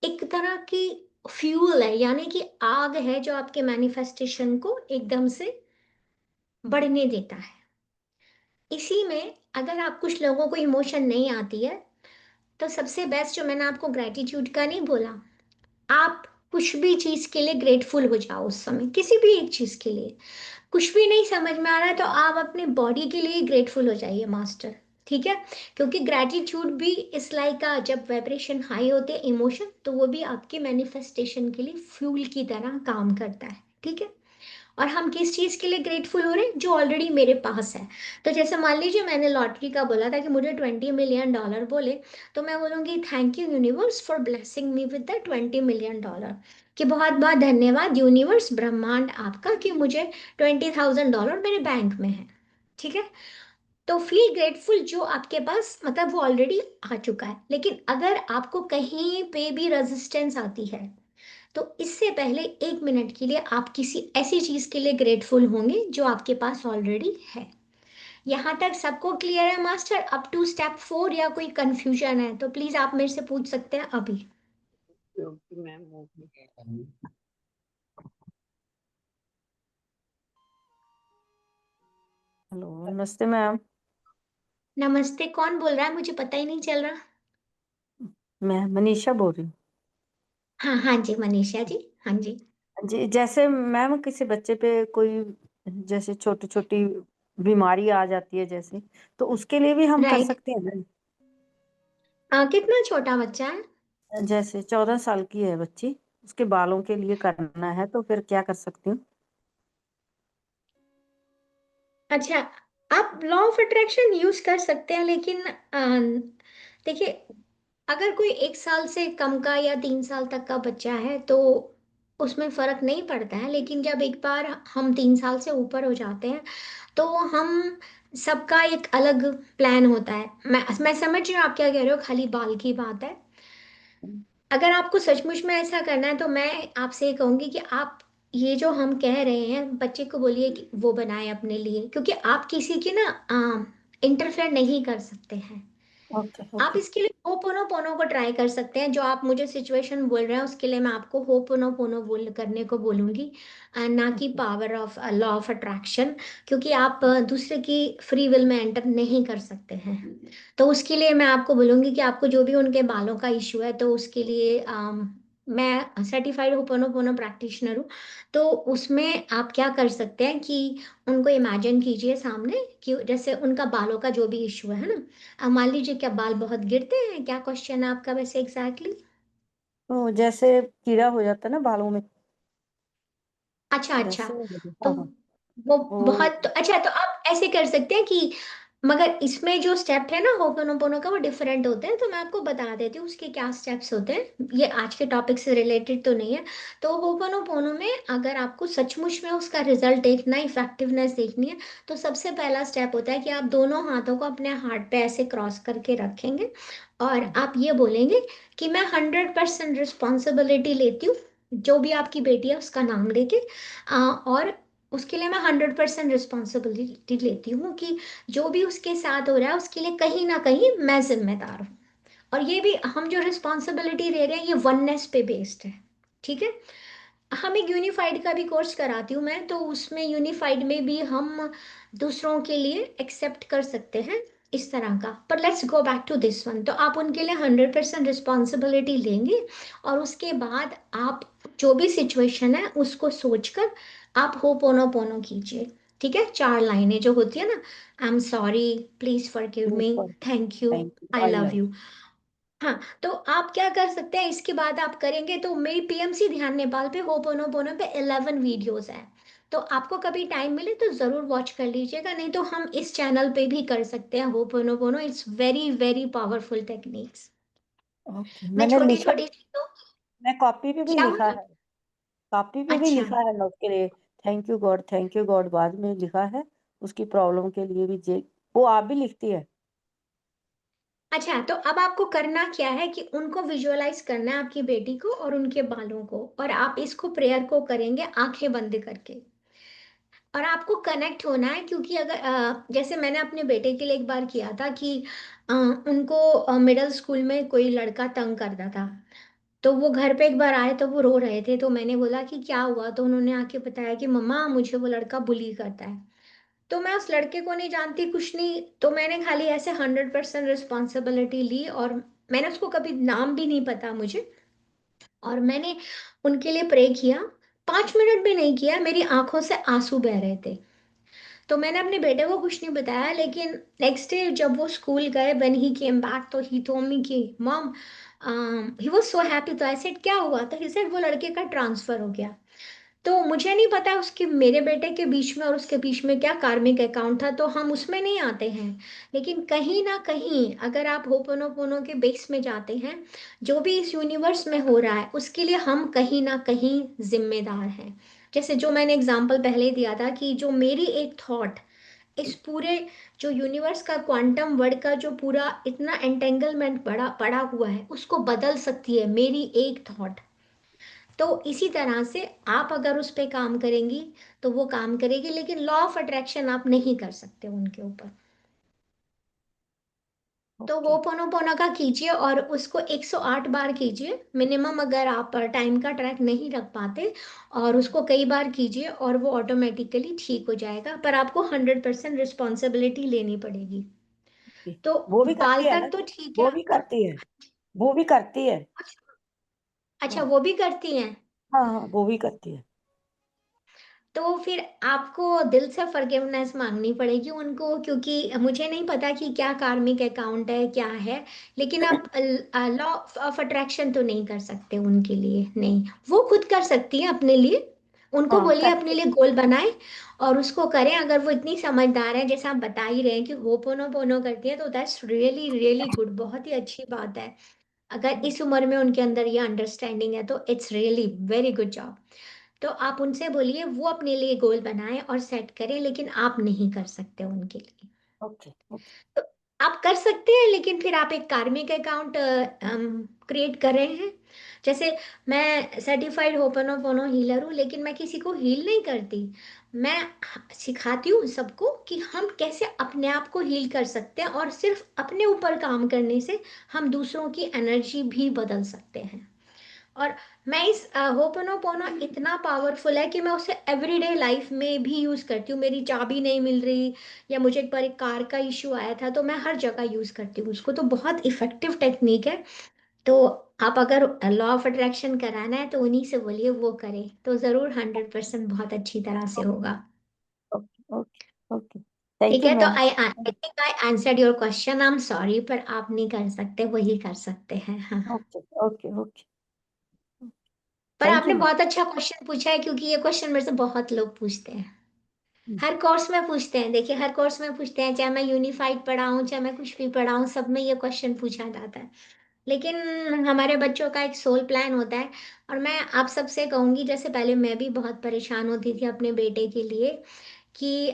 एक तरह की फ्यूल है, यानी कि आग है जो आपके मैनिफेस्टेशन को एकदम से बढ़ने देता है। इसी में अगर आप कुछ लोगों को इमोशन नहीं आती है, तो सबसे बेस्ट जो मैंने आपको ग्रेटिट्यूड का नहीं बोला, आप कुछ भी चीज के लिए ग्रेटफुल हो जाओ उस समय, किसी भी एक चीज के लिए। कुछ भी नहीं समझ में आ रहा है तो आप अपने बॉडी के लिए ग्रेटफुल हो जाइए मास्टर। ठीक है? क्योंकि ग्रेटिट्यूड भी इस लाइक का, जब वाइब्रेशन हाई होते हैं इमोशन, तो वो भी आपके मैनिफेस्टेशन के लिए फ्यूल की तरह काम करता है। ठीक है? और हम किस चीज के लिए ग्रेटफुल हो रहे हैं? जो ऑलरेडी मेरे पास है। तो जैसे मान लीजिए मैंने लॉटरी का बोला था कि मुझे $20 मिलियन बोले, तो मैं बोलूंगी thank you universe for blessing me with the $20 million, कि बहुत बहुत धन्यवाद यूनिवर्स, ब्रह्मांड आपका, कि मुझे $20,000 मेरे बैंक में है। ठीक है? तो फील ग्रेटफुल, जो आपके पास मतलब वो ऑलरेडी आ चुका है। लेकिन अगर आपको कहीं पे भी रेजिस्टेंस आती है, तो इससे पहले 1 मिनट के लिए आप किसी ऐसी चीज के लिए ग्रेटफुल होंगे जो आपके पास ऑलरेडी है। यहाँ तक सबको क्लियर है मास्टर? अप टू स्टेप 4 या कोई कंफ्यूजन है तो प्लीज आप मेरे से पूछ सकते हैं अभी। क्योंकि मैम हेलो, नमस्ते मैम। नमस्ते, कौन बोल रहा है? मुझे पता ही नहीं चल रहा। मैं मनीषा बोल रही हाँ हाँ जी, मनीषा जी, हाँ जी। हूँ जी। जैसे मैम किसी बच्चे पे कोई जैसे छोटी छोटी बीमारी आ जाती है जैसे, तो उसके लिए भी हम कर राइट। सकते हैं ना? कितना छोटा बच्चा है? जैसे 14 साल की है बच्ची, उसके बालों के लिए करना है, तो फिर क्या कर सकती हूँ? अच्छा, आप लॉ ऑफ अट्रैक्शन यूज कर सकते हैं, लेकिन देखिए, अगर कोई 1 साल से कम का या 3 साल तक का बच्चा है तो उसमें फर्क नहीं पड़ता है। लेकिन जब एक बार हम 3 साल से ऊपर हो जाते हैं, तो हम सबका एक अलग प्लान होता है। मैं समझ रही हूँ आप क्या कह रहे हो, खाली बाल की बात है। अगर आपको सचमुच में ऐसा करना है तो मैं आपसे ये कहूंगी कि आप ये जो हम कह रहे हैं बच्चे को बोलिए कि वो बनाए अपने लिए, क्योंकि आप किसी की ना इंटरफेयर नहीं कर सकते हैं। ओके आप ओके। इसके लिए होपोनोपोनो को ट्राई कर सकते हैं। जो आप मुझे सिचुएशन बोल रहे हैं उसके लिए मैं आपको होपोनोपोनो बोल करने को बोलूंगी, ना कि okay power of law of attraction, क्योंकि आप दूसरे की फ्री विल में एंटर नहीं कर सकते हैं। तो उसके लिए मैं आपको बोलूंगी कि आपको जो भी उनके बालों का इशू है, तो उसके लिए मैं सर्टिफाइड होपोनोपोनो प्रैक्टिशनर हूँ। तो उसमें आप क्या कर सकते हैं कि उनको इमेजिन कीजिए सामने कि जैसे उनका बालों का जो भी इशू है ना, अब मान लीजिए क्या बाल बहुत गिरते हैं, क्या क्वेश्चन है आपका वैसे एग्जैक्टली? तो जैसे कीड़ा हो जाता है ना बालों में, अच्छा अच्छा। वैसे हो जाता। तो हाँ हाँ। वो वो बहुत तो अच्छा, तो आप ऐसे कर सकते हैं कि, मगर इसमें जो स्टेप है ना होपोनोपोनो का वो डिफरेंट होते हैं, तो मैं आपको बता देती हूँ उसके क्या स्टेप्स होते हैं। ये आज के टॉपिक से रिलेटेड तो नहीं है। तो होपोनोपोनो में अगर आपको सचमुच में उसका रिजल्ट देखना है, इफेक्टिवनेस देखनी है, तो सबसे पहला स्टेप होता है कि आप दोनों हाथों को अपने हार्ट पे ऐसे क्रॉस करके रखेंगे और आप ये बोलेंगे कि मैं 100% रिस्पॉन्सिबिलिटी लेती हूँ, जो भी आपकी बेटी है उसका नाम लेके, और उसके लिए मैं 100% रिस्पॉन्सिबिलिटी लेती हूँ कि जो भी उसके साथ हो रहा है उसके लिए कहीं ना कहीं मैं जिम्मेदार हूँ। और ये भी हम जो रिस्पॉन्सिबिलिटी ले रहे हैं ये वननेस पे बेस्ड है, ठीक है। हम एक यूनिफाइड का भी कोर्स कराती हूँ मैं, तो उसमें यूनिफाइड में भी हम दूसरों के लिए एक्सेप्ट कर सकते हैं इस तरह का। पर let's go back to this one. तो आप उनके लिए 100% रिस्पॉन्सिबिलिटी लेंगे और उसके बाद आप जो भी सिचुएशन है उसको सोचकर आप होपोनोपोनो कीजिए। ठीक है, 4 लाइनें जो होती है ना, I am sorry, please forgive please me, for, thank you, thank you, I I love love. You. हाँ, तो आप क्या कर सकते हैं इसके बाद आप करेंगे, तो मेरी पीएमसी ध्यान नेपाल पे होपोनोपोनो पे 11 वीडियोस हैं। तो आपको कभी टाइम मिले तो जरूर वॉच कर लीजिएगा, नहीं तो हम इस चैनल पे भी कर सकते हैं ho'oponopono. It's very very powerful techniques. Okay, मैं मैंने छोटी लिखा, छोटी चीजों, मैं कॉपी पे भी क्या लिखा हुआ? है, कॉपी पे भी अच्छा लिखा है नोट के लिए। थैंक यू गॉड बाद में लिखा है, उसकी प्रॉब्लम के लिए भी जे। वो आप भी लिखती है? अच्छा, तो अब आपको करना क्या है कि उनको विजुअलाइज करना है, आपकी बेटी को और उनके बालों को, और आप इसको प्रेयर को करेंगे आंखें बंद करके। और आपको कनेक्ट होना है, क्योंकि अगर जैसे मैंने अपने बेटे के लिए एक बार किया था कि उनको मिडिल स्कूल में कोई लड़का तंग करता था। तो वो घर पे एक बार आए तो वो रो रहे थे, तो मैंने बोला कि क्या हुआ, तो उन्होंने आके बताया कि मम्मा मुझे वो लड़का बुली करता है। तो मैं उस लड़के को नहीं जानती कुछ नहीं, तो मैंने खाली ऐसे 100% रिस्पॉन्सिबिलिटी ली, और मैंने उसको कभी नाम भी नहीं पता मुझे, और मैंने उनके लिए प्रे किया। 5 मिनट भी नहीं किया, मेरी आंखों से आंसू बह रहे थे। तो मैंने अपने बेटे को कुछ नहीं बताया, लेकिन नेक्स्ट डे जब वो स्कूल गए, व्हेन ही केम बैक, तो ही टोल्ड मी कि mom, he was so happy. तो आई सेड क्या हुआ, तो ही सेड वो लड़के का ट्रांसफर हो गया। तो मुझे नहीं पता उसके मेरे बेटे के बीच में और उसके बीच में क्या कार्मिक अकाउंट था, तो हम उसमें नहीं आते हैं। लेकिन कहीं ना कहीं अगर आप होपोनोपोनो के बेस में जाते हैं, जो भी इस यूनिवर्स में हो रहा है उसके लिए हम कहीं ना कहीं जिम्मेदार हैं। जैसे जो मैंने एग्जांपल पहले दिया था कि जो मेरी एक थॉट इस पूरे जो यूनिवर्स का क्वांटम वर्ड का जो पूरा इतना एंटेंगलमेंट पड़ा पड़ा हुआ है उसको बदल सकती है मेरी एक थॉट। तो इसी तरह से आप अगर उस पे काम करेंगी तो वो काम करेगी, लेकिन लॉ ऑफ अट्रैक्शन आप नहीं कर सकते उनके ऊपर। तो ओके वो पोनो का कीजिए और उसको 108 बार कीजिए मिनिमम, अगर आप टाइम का ट्रैक नहीं रख पाते, और उसको कई बार कीजिए और वो ऑटोमेटिकली ठीक हो जाएगा, पर आपको 100% रिस्पॉन्सिबिलिटी लेनी पड़ेगी। ओके। तो वो भी बाल करती है ना? तक तो ठीक वो है। भी करती है, वो भी करती है। अच्छा, हाँ वो भी करती हैं। हाँ हाँ, वो भी करती है। तो फिर आपको दिल से फॉरगिवनेस मांगनी पड़ेगी उनको, क्योंकि मुझे नहीं पता कि क्या कार्मिक अकाउंट है क्या है, लेकिन आप लॉ ऑफ अट्रैक्शन तो नहीं कर सकते उनके लिए, नहीं। वो खुद कर सकती है अपने लिए, उनको हाँ बोलिए करती अपने है। लिए गोल बनाए और उसको करें। अगर वो इतनी समझदार है जैसे आप बता ही रहे हैं कि वो पोनो पोनो करती है, तो दैट्स रियली रियली गुड, बहुत ही अच्छी बात है। अगर इस उम्र में उनके अंदर ये अंडरस्टैंडिंग है तो it's really very good job. तो आप उनसे बोलिए वो अपने लिए गोल बनाए और सेट करें, लेकिन आप नहीं कर सकते उनके लिए। Okay okay. तो आप कर सकते हैं, लेकिन फिर आप एक कार्मिक अकाउंट क्रिएट कर रहे हैं, जैसे मैं सर्टिफाइड होपनोपोनो हीलर हूँ, लेकिन मैं किसी को हील नहीं करती। मैं सिखाती हूँ सबको कि हम कैसे अपने आप को हील कर सकते हैं, और सिर्फ अपने ऊपर काम करने से हम दूसरों की एनर्जी भी बदल सकते हैं। और मैं इस होपनोपोनो इतना पावरफुल है कि मैं उसे एवरीडे लाइफ में भी यूज़ करती हूँ। मेरी चाबी नहीं मिल रही, या मुझे एक बार एक कार का इशू आया था, तो मैं हर जगह यूज़ करती हूँ उसको। तो बहुत इफेक्टिव टेक्निक है। तो आप अगर लॉ ऑफ अट्रैक्शन कराना है तो उन्हीं से बोलिए, वो करें तो ज़रूर 100% बहुत अच्छी तरह से होगा। ओके ओके ओके, थैंक ठीक यू है, तो ma'am. I think I answered your question. I am sorry, पर आप नहीं कर सकते, वही कर सकते हैं। हाँ, ओके ओके ओके, पर थैंक आपने यू मैम। बहुत अच्छा क्वेश्चन पूछा है, क्योंकि ये क्वेश्चन मेरे से बहुत लोग पूछते हैं। हर कोर्स में पूछते हैं, देखिए हर कोर्स में पूछते हैं, चाहे मैं यूनिफाइड पढ़ाऊँ, चाहे मैं कुछ भी पढ़ाऊँ, सब में ये क्वेश्चन पूछा जाता है। लेकिन हमारे बच्चों का एक सोल प्लान होता है। और मैं आप सबसे कहूंगी, जैसे पहले मैं भी बहुत परेशान होती थी अपने बेटे के लिए कि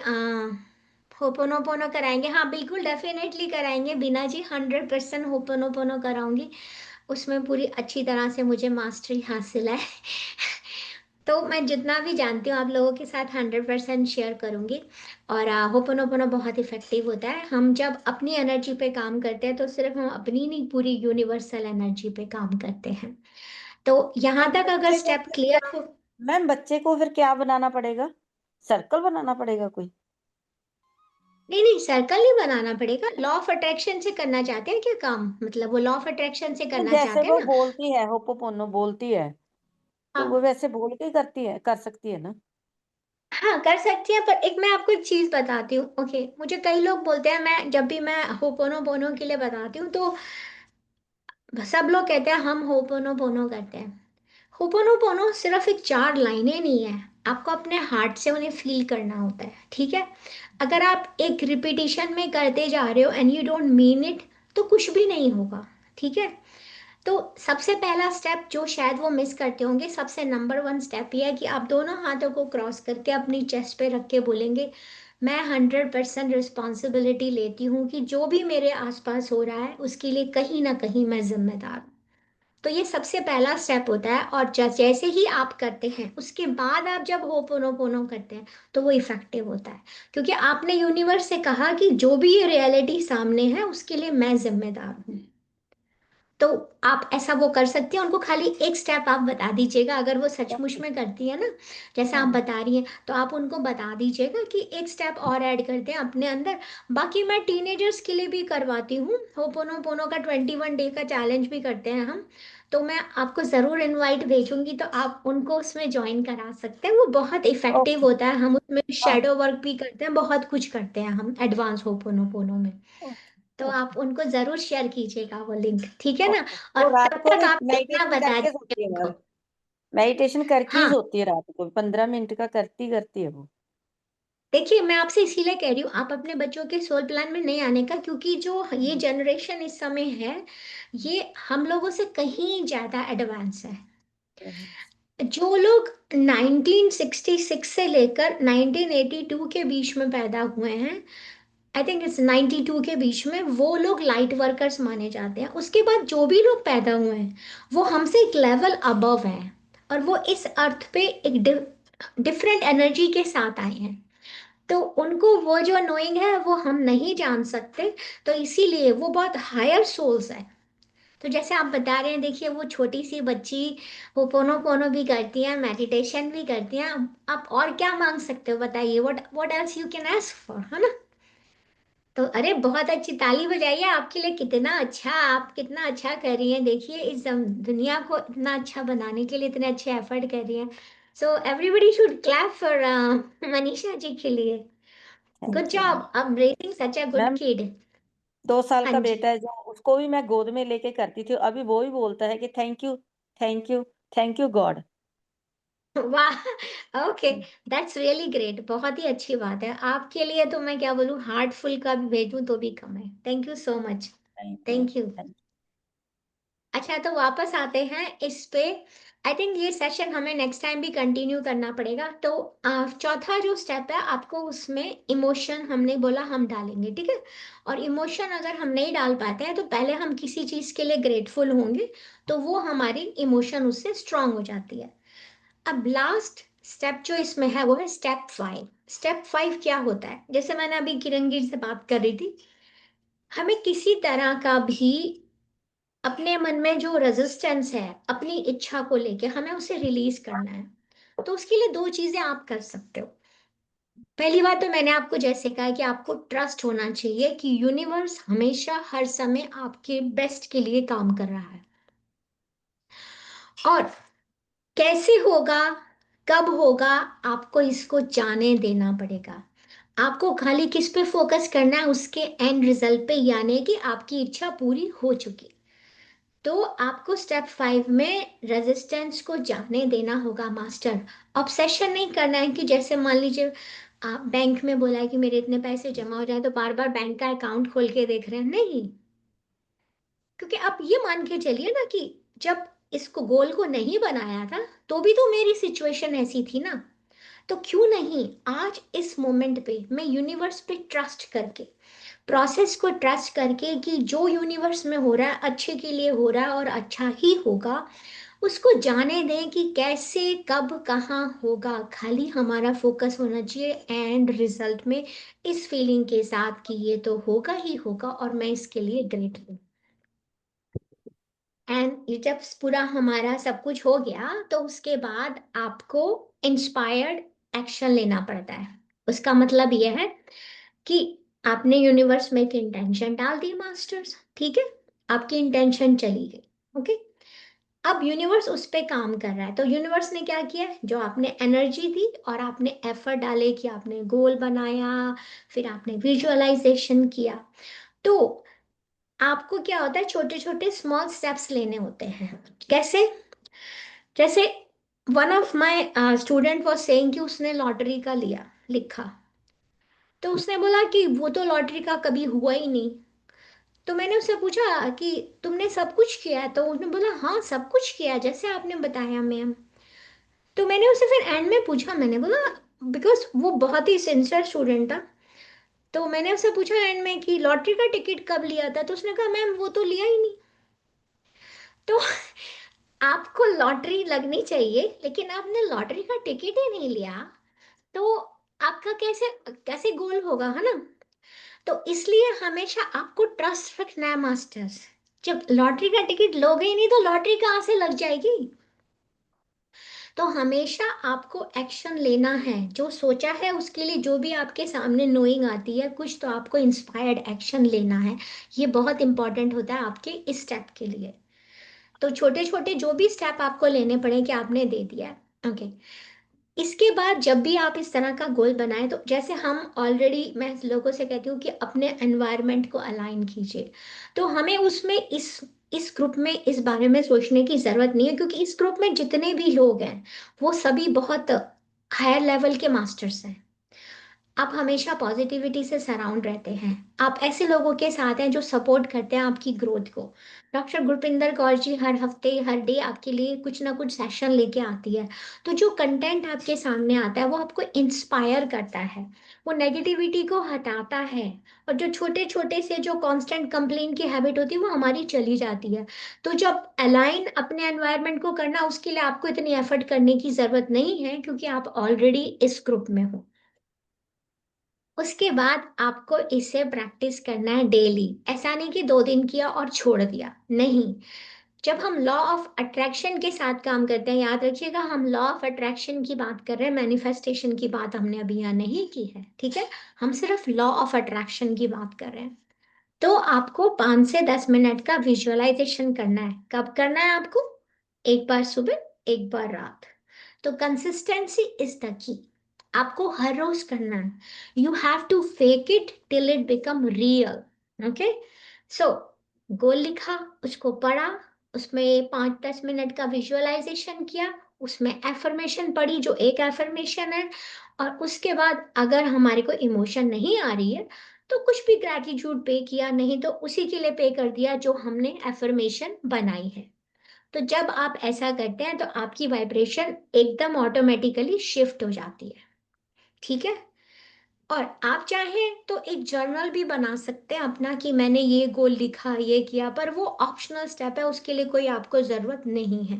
होपोनोपोनो कराएंगे। हाँ बिल्कुल, डेफिनेटली कराएंगे बिना जी, 100% होपोनोपोनो कराऊंगी। उसमें पूरी अच्छी तरह से मुझे मास्टरी हासिल है। तो मैं जितना भी जानती हूँ आप लोगों के साथ 100% शेयर करूंगी। और होपोनोपोनो बहुत इफेक्टिव होता है। हम जब अपनी एनर्जी पे काम करते हैं तो सिर्फ हम अपनी नहीं, पूरी यूनिवर्सल एनर्जी पे काम करते हैं। तो यहाँ मैम तक अगर बच्चे को स्टेप फिर क्या, क्लियर हो। मैम बच्चे को फिर क्या बनाना पड़ेगा? सर्कल बनाना पड़ेगा कोई? नहीं नहीं, सर्कल नहीं बनाना पड़ेगा। लॉ ऑफ अट्रैक्शन से करना चाहते हैं क्या काम, मतलब वो लॉ ऑफ अट्रैक्शन से नहीं, करना जैसे चाहते हैं वो ना। बोलती है, होपोपोनो बोलती है, तो वो हाँ वैसे बोल के ही करती है, कर सकती है ना? हाँ, कर सकती है, पर एक मैं आपको एक चीज बताती हूँ। ओके, मुझे कई लोग बोलते हैं, मैं जब भी मैं होपोनोपोनो के लिए बताती हूँ तो सब लोग कहते हैं हम होपोनोपोनो करते हैं। होपोनोपोनो सिर्फ एक 4 लाइनें नहीं है, आपको अपने हार्ट से उन्हें फील करना होता है। ठीक है, अगर आप एक रिपीटिशन में करते जा रहे हो and you don't mean it, तो कुछ भी नहीं होगा। ठीक है, तो सबसे पहला स्टेप जो शायद वो मिस करते होंगे, सबसे नंबर 1 स्टेप ये है कि आप दोनों हाथों को क्रॉस करके अपनी चेस्ट पे रख के बोलेंगे, मैं 100% रिस्पॉन्सिबिलिटी लेती हूँ कि जो भी मेरे आसपास हो रहा है उसके लिए कहीं ना कहीं मैं जिम्मेदार हूँ। तो ये सबसे पहला स्टेप होता है। और जैसे ही आप करते हैं उसके बाद आप जब होपोनोपोनो करते हैं तो वो इफेक्टिव होता है, क्योंकि आपने यूनिवर्स से कहा कि जो भी ये रियलिटी सामने है उसके लिए मैं जिम्मेदार हूँ। तो आप ऐसा वो कर सकती हैं, उनको खाली एक स्टेप आप बता दीजिएगा, अगर वो सचमुच ओके। में करती है ना जैसा आप हाँ बता रही हैं, तो आप उनको बता दीजिएगा कि एक स्टेप और ऐड करते हैं अपने अंदर। बाकी मैं टीनेजर्स के लिए भी करवाती हूँ, होपोनोपोनो का 21 डे का चैलेंज भी करते हैं हम। तो मैं आपको ज़रूर इनवाइट भेजूंगी, तो आप उनको उसमें ज्वाइन करा सकते हैं। वो बहुत इफेक्टिव ओके। होता है, हम उसमें हाँ शेडो वर्क भी करते हैं, बहुत कुछ करते हैं हम एडवांस होपोनोपोनो में। ओके तो आप ओके उनको जरूर शेयर कीजिएगा वो लिंक, ठीक है ना। ओके। और वो रात तब को तक भी आप इतना मेडिटेशन बता करके दीजिए सोती है मैम, उनको। मेडिटेशन करके ही हाँ, सोती है रात को, 15 मिनट का करती करती है वो। देखिए मैं आपसे इसीलिए कह रही हूँ आप अपने बच्चों के सोल प्लान में नहीं आने का, क्योंकि जो ये जनरेशन इस समय है ये हम लोगों से कहीं ज्यादा एडवांस है। जो लोग 1966 से लेकर 1982 के बीच में पैदा हुए हैं, आई थिंक इट्स 92 के बीच में, वो लोग लाइट वर्कर्स माने जाते हैं। उसके बाद जो भी लोग पैदा हुए हैं वो हमसे एक लेवल अबव हैं, और वो इस अर्थ पे एक डिफरेंट एनर्जी के साथ आए हैं। तो उनको वो जो नोइंग है वो हम नहीं जान सकते। तो इसीलिए वो बहुत हायर सोल्स है। तो जैसे आप बता रहे हैं, देखिए वो छोटी सी बच्ची वो पोनो पोनो भी करती है, मेडिटेशन भी करती हैं। आप और क्या मांग सकते हो बताइए, what else you can ask for, है ना। तो अरे बहुत अच्छी, ताली बजाइए आपके लिए, कितना अच्छा, आप कितना अच्छा कर रही हैं। देखिए इस दुनिया को इतना अच्छा बनाने के लिए इतने अच्छे एफर्ट कर रही हैं। So everybody should clap for Manisha ji के लिए। Good thank you ma'am. Job, I am rating such a good ma'am kid. 2 साल हाँ का जी। बेटा है जो, उसको भी मैं गोद में लेके करती थी, अभी वो ही बोलता है कि thank you, thank you, thank you God. वाह, ओके, दैट्स रियली ग्रेट, बहुत ही अच्छी बात है। आपके लिए तो मैं क्या बोलूँ, हार्टफुल का भी भेजूं तो भी कम है। Thank you so much. Thank you ma'am, thank you. Thank अच्छा, तो वापस आते हैं इस पे। आई थिंक ये सेशन हमें नेक्स्ट टाइम भी कंटिन्यू करना पड़ेगा। तो चौथा जो स्टेप है, आपको उसमें इमोशन हमने बोला हम डालेंगे, ठीक है। और इमोशन अगर हम नहीं डाल पाते हैं तो पहले हम किसी चीज़ के लिए ग्रेटफुल होंगे, तो वो हमारी इमोशन उससे स्ट्रांग हो जाती है। अब लास्ट स्टेप जो इसमें है वो है स्टेप 5। स्टेप 5 क्या होता है, जैसे मैंने अभी किरणगिर से बात कर रही थी, हमें किसी तरह का भी अपने मन में जो रेजिस्टेंस है अपनी इच्छा को लेके, हमें उसे रिलीज करना है। तो उसके लिए दो चीजें आप कर सकते हो। पहली बात तो मैंने आपको जैसे कहा कि आपको ट्रस्ट होना चाहिए कि यूनिवर्स हमेशा हर समय आपके बेस्ट के लिए काम कर रहा है। और कैसे होगा, कब होगा, आपको इसको जाने देना पड़ेगा। आपको खाली किस पे फोकस करना है, उसके एंड रिजल्ट पे, यानी कि आपकी इच्छा पूरी हो चुकी। तो आपको स्टेप 5 में रेजिस्टेंस को जाने देना होगा मास्टर। ऑब्सेशन नहीं करना है कि जैसे मान लीजिए आप बैंक में बोला है कि मेरे इतने पैसे जमा हो जाए, तो बार बार बैंक का अकाउंट खोल के देख रहे हैं, नहीं। क्योंकि आप ये मान के चलिए ना कि जब इसको गोल को नहीं बनाया था तो भी तो मेरी सिचुएशन ऐसी थी ना। तो क्यों नहीं आज इस मोमेंट पे मैं यूनिवर्स पे ट्रस्ट करके, प्रोसेस को ट्रस्ट करके कि जो यूनिवर्स में हो रहा है अच्छे के लिए हो रहा है और अच्छा ही होगा, उसको जाने दें कि कैसे कब कहाँ होगा। खाली हमारा फोकस होना चाहिए एंड रिजल्ट में, इस फीलिंग के साथ कि ये तो होगा ही होगा और मैं इसके लिए ग्रेटफुल। एंड ये जब पूरा हमारा सब कुछ हो गया तो उसके बाद आपको इंस्पायर्ड एक्शन लेना पड़ता है। उसका मतलब यह है कि आपने यूनिवर्स में एक इंटेंशन डाल दी मास्टर्स, ठीक है, आपकी इंटेंशन चली गई, ओके। अब यूनिवर्स उस पे काम कर रहा है। तो यूनिवर्स ने क्या किया, जो आपने एनर्जी दी और आपने एफर्ट डाले कि आपने गोल बनाया, फिर आपने विजुअलाइजेशन किया, तो आपको क्या होता है, छोटे छोटे स्मॉल स्टेप्स लेने होते हैं। कैसे, जैसे one of my student was saying कि उसने लॉटरी का लिया लिखा, तो उसने बोला कि वो तो लॉटरी का कभी हुआ ही नहीं। तो मैंने उससे पूछा कि तुमने सब कुछ किया है, तो उसने बोला हाँ सब कुछ किया जैसे आपने बताया मैम। तो मैंने उससे फिर एंड में पूछा, मैंने बोला, बिकॉज वो बहुत ही सिंसियर स्टूडेंट था, तो मैंने उससे पूछा एंड में कि लॉटरी का टिकट कब लिया था, तो उसने कहा मैम वो तो लिया ही नहीं। तो आपको लॉटरी लगनी चाहिए लेकिन आपने लॉटरी का टिकट ही नहीं लिया, तो आपका कैसे कैसे गोल होगा, है ना। तो इसलिए हमेशा आपको ट्रस्ट रखना है मास्टर्स। जब लॉटरी का टिकट लोगे ही नहीं तो लॉटरी कहाँ से लग जाएगी। तो हमेशा आपको एक्शन लेना है, जो सोचा है उसके लिए जो भी आपके सामने नोइंग आती है कुछ, तो आपको इंस्पायर्ड एक्शन लेना है। ये बहुत इंपॉर्टेंट होता है आपके इस स्टेप के लिए। तो छोटे छोटे जो भी स्टेप आपको लेने पड़े कि आपने दे दिया है, ओके। इसके बाद जब भी आप इस तरह का गोल बनाएं, तो जैसे हम ऑलरेडी, मैं लोगों से कहती हूँ कि अपने एनवायरनमेंट को अलाइन कीजिए। तो हमें उसमें इस ग्रुप में इस बारे में सोचने की जरूरत नहीं है, क्योंकि इस ग्रुप में जितने भी लोग हैं वो सभी बहुत हायर लेवल के मास्टर्स हैं। आप हमेशा पॉजिटिविटी से सराउंड रहते हैं, आप ऐसे लोगों के साथ हैं जो सपोर्ट करते हैं आपकी ग्रोथ को। डॉक्टर गुरपिंदर कौर जी हर हफ्ते हर डे आपके लिए कुछ ना कुछ सेशन लेके आती है। तो जो कंटेंट आपके सामने आता है वो आपको इंस्पायर करता है, वो नेगेटिविटी को हटाता है। और जो छोटे छोटे से जो कांस्टेंट कंप्लेन की हैबिट होती है वो हमारी चली जाती है। तो जब अलाइन अपने एनवायरनमेंट को करना, उसके लिए आपको इतनी एफर्ट करने की जरूरत नहीं है, क्योंकि आप ऑलरेडी इस ग्रुप में हो। उसके बाद आपको इसे प्रैक्टिस करना है डेली। ऐसा नहीं कि 2 दिन किया और छोड़ दिया, नहीं। जब हम लॉ ऑफ अट्रैक्शन के साथ काम करते हैं, याद रखिएगा हम लॉ ऑफ अट्रैक्शन की बात कर रहे हैं, मैनिफेस्टेशन की बात हमने अभी यहाँ नहीं की है, ठीक है। हम सिर्फ लॉ ऑफ अट्रैक्शन की बात कर रहे हैं। तो आपको 5 से 10 मिनट का विजुअलाइजेशन करना है। कब करना है आपको, एक बार सुबह एक बार रात। तो कंसिस्टेंसी इज द की, आपको हर रोज करना है। You have to fake it till it become real, okay. So goal लिखा, उसको पढ़ा, उसमें 5-10 मिनट का विजुअलाइजेशन किया, उसमें एफर्मेशन पढ़ी जो एक एफर्मेशन है। और उसके बाद अगर हमारे को इमोशन नहीं आ रही है तो कुछ भी ग्रैटिट्यूड पे किया, नहीं तो उसी के लिए पे कर दिया जो हमने एफर्मेशन बनाई है। तो जब आप ऐसा करते हैं तो आपकी वाइब्रेशन एकदम ऑटोमेटिकली शिफ्ट हो जाती है। ठीक है। और आप चाहें तो एक जर्नल भी बना सकते हैं अपना कि मैंने ये गोल लिखा, ये किया, पर वो ऑप्शनल स्टेप है, उसके लिए कोई आपको जरूरत नहीं है।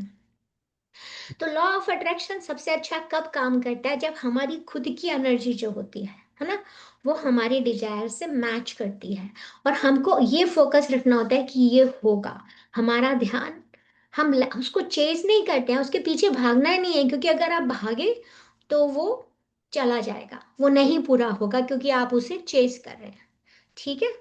तो लॉ ऑफ अट्रैक्शन सबसे अच्छा कब काम करता है? जब हमारी खुद की एनर्जी जो होती है ना, वो हमारी डिजायर से मैच करती है, और हमको ये फोकस रखना होता है कि ये होगा। हमारा ध्यान, हम उसको चेज नहीं करते हैं, उसके पीछे भागना ही नहीं है, क्योंकि अगर आप भागे तो वो चला जाएगा, वो नहीं पूरा होगा, क्योंकि आप उसे चेज कर रहे हैं। ठीक है।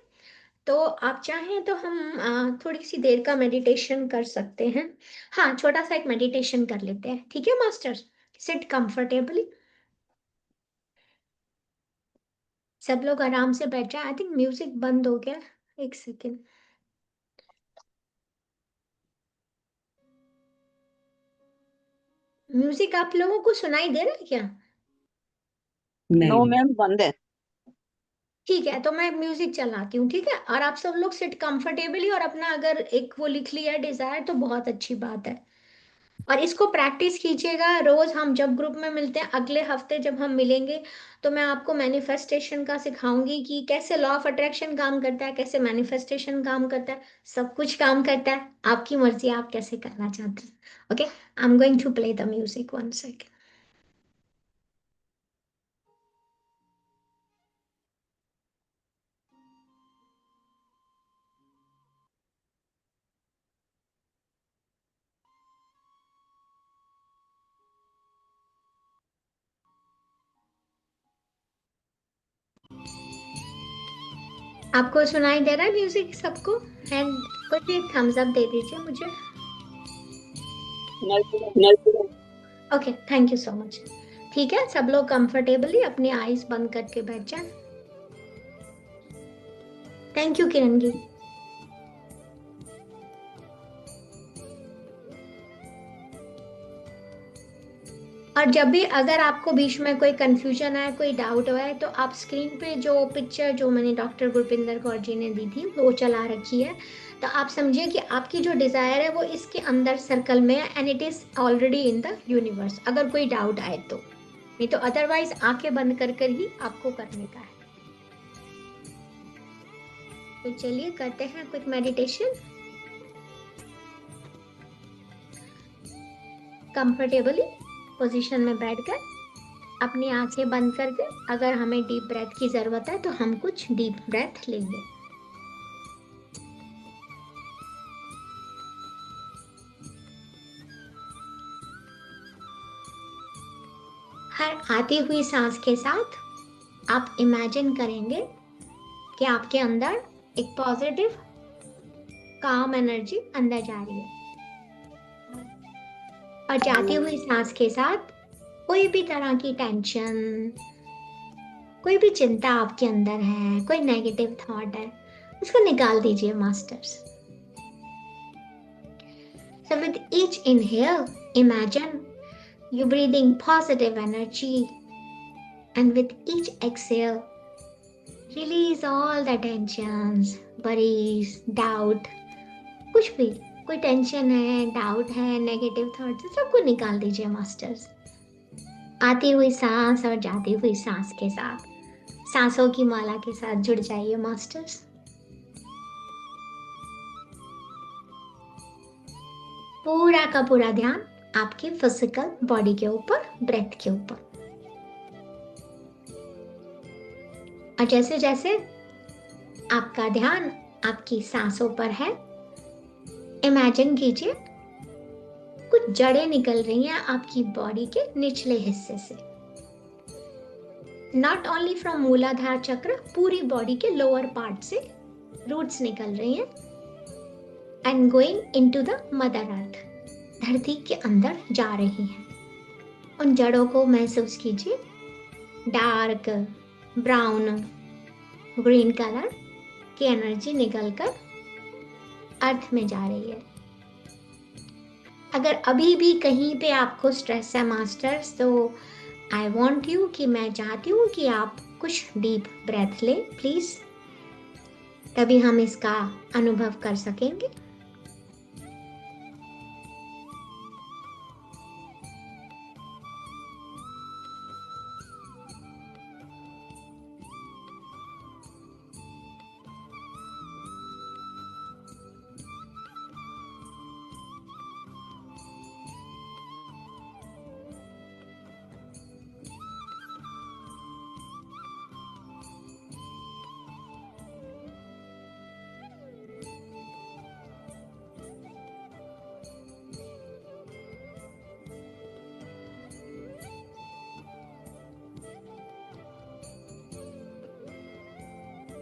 तो आप चाहें तो हम थोड़ी सी देर का मेडिटेशन कर सकते हैं। हाँ, छोटा सा एक मेडिटेशन कर लेते हैं। ठीक है मास्टर्स, सिट कंफर्टेबली। सब लोग आराम से बैठ जाए। आई थिंक म्यूजिक बंद हो गया, एक सेकेंड। म्यूजिक आप लोगों को सुनाई दे रहा है क्या? नो नहीं मैम, बंद है। ठीक है, तो मैं म्यूजिक चलाती हूँ। ठीक है, और आप सब लोग सिट कंफर्टेबली, और अपना अगर एक वो लिख लिया डिजायर तो बहुत अच्छी बात है। और इसको प्रैक्टिस कीजिएगा रोज। हम जब ग्रुप में मिलते हैं, अगले हफ्ते जब हम मिलेंगे, तो मैं आपको मैनिफेस्टेशन का सिखाऊंगी कि कैसे लॉ ऑफ अट्रैक्शन काम करता है, कैसे मैनिफेस्टेशन काम करता है। सब कुछ काम करता है, आपकी मर्जी आप कैसे करना चाहते हैं। Okay, I am going to play the music, 1 second. आपको सुनाई दे रहा है म्यूजिक सबको? एंड कुछ एक थम्स अप दे दीजिए मुझे। Okay, thank you so much. ठीक है, सब लोग कंफर्टेबली अपनी आईज बंद करके बैठ जाए। Thank you Kiran ji. और जब भी अगर आपको बीच में कोई कंफ्यूजन है, कोई डाउट हुआ है, तो आप स्क्रीन पे जो पिक्चर जो मैंने डॉक्टर गुरपिंदर कौर जी ने दी थी वो चला रखी है, तो आप समझिए कि आपकी जो डिजायर है वो इसके अंदर सर्कल में है, and it is already in the universe. अगर कोई डाउट आए तो, नहीं तो अदरवाइज आंखें बंद कर कर ही आपको करने का है। तो चलिए करते हैं क्विक मेडिटेशन। कंफर्टेबली पोजीशन में बैठकर अपनी आंखें बंद करके, अगर हमें डीप ब्रेथ की जरूरत है तो हम कुछ डीप ब्रेथ लेंगे। हर आती हुई सांस के साथ आप इमेजिन करेंगे कि आपके अंदर एक पॉजिटिव काम एनर्जी अंदर जा रही है, और जाती हुई सांस के साथ कोई भी तरह की टेंशन, कोई भी चिंता आपके अंदर है, कोई नेगेटिव थॉट है, उसको निकाल दीजिए masters. So with each inhale, imagine you breathing positive energy, and with each exhale, release all the tensions, worries, doubt, कुछ भी, कोई टेंशन है, डाउट है, नेगेटिव थॉट्स है, सबको निकाल दीजिए मास्टर्स। आती हुई सांस और जाती हुई सांस के साथ, सांसों की माला के साथ जुड़ जाइए मास्टर्स। पूरा का पूरा ध्यान आपकी फिजिकल बॉडी के ऊपर, ब्रेथ के ऊपर। और जैसे जैसे आपका ध्यान आपकी सांसों पर है, इमेजिन कीजिए कुछ जड़ें निकल रही हैं आपकी बॉडी के निचले हिस्से से। नॉट ओनली फ्रॉम मूलाधार चक्र, पूरी बॉडी के लोअर पार्ट से रूट्स निकल रही हैं, and going into the mother earth, धरती के अंदर जा रही हैं। उन जड़ों को महसूस कीजिए, डार्क ब्राउन ग्रीन कलर की एनर्जी निकलकर अर्थ में जा रही है। अगर अभी भी कहीं पे आपको स्ट्रेस है मास्टर्स, तो आई वॉन्ट यू कि मैं चाहती हूँ कि आप कुछ डीप ब्रेथ लें प्लीज। तभी हम इसका अनुभव कर सकेंगे।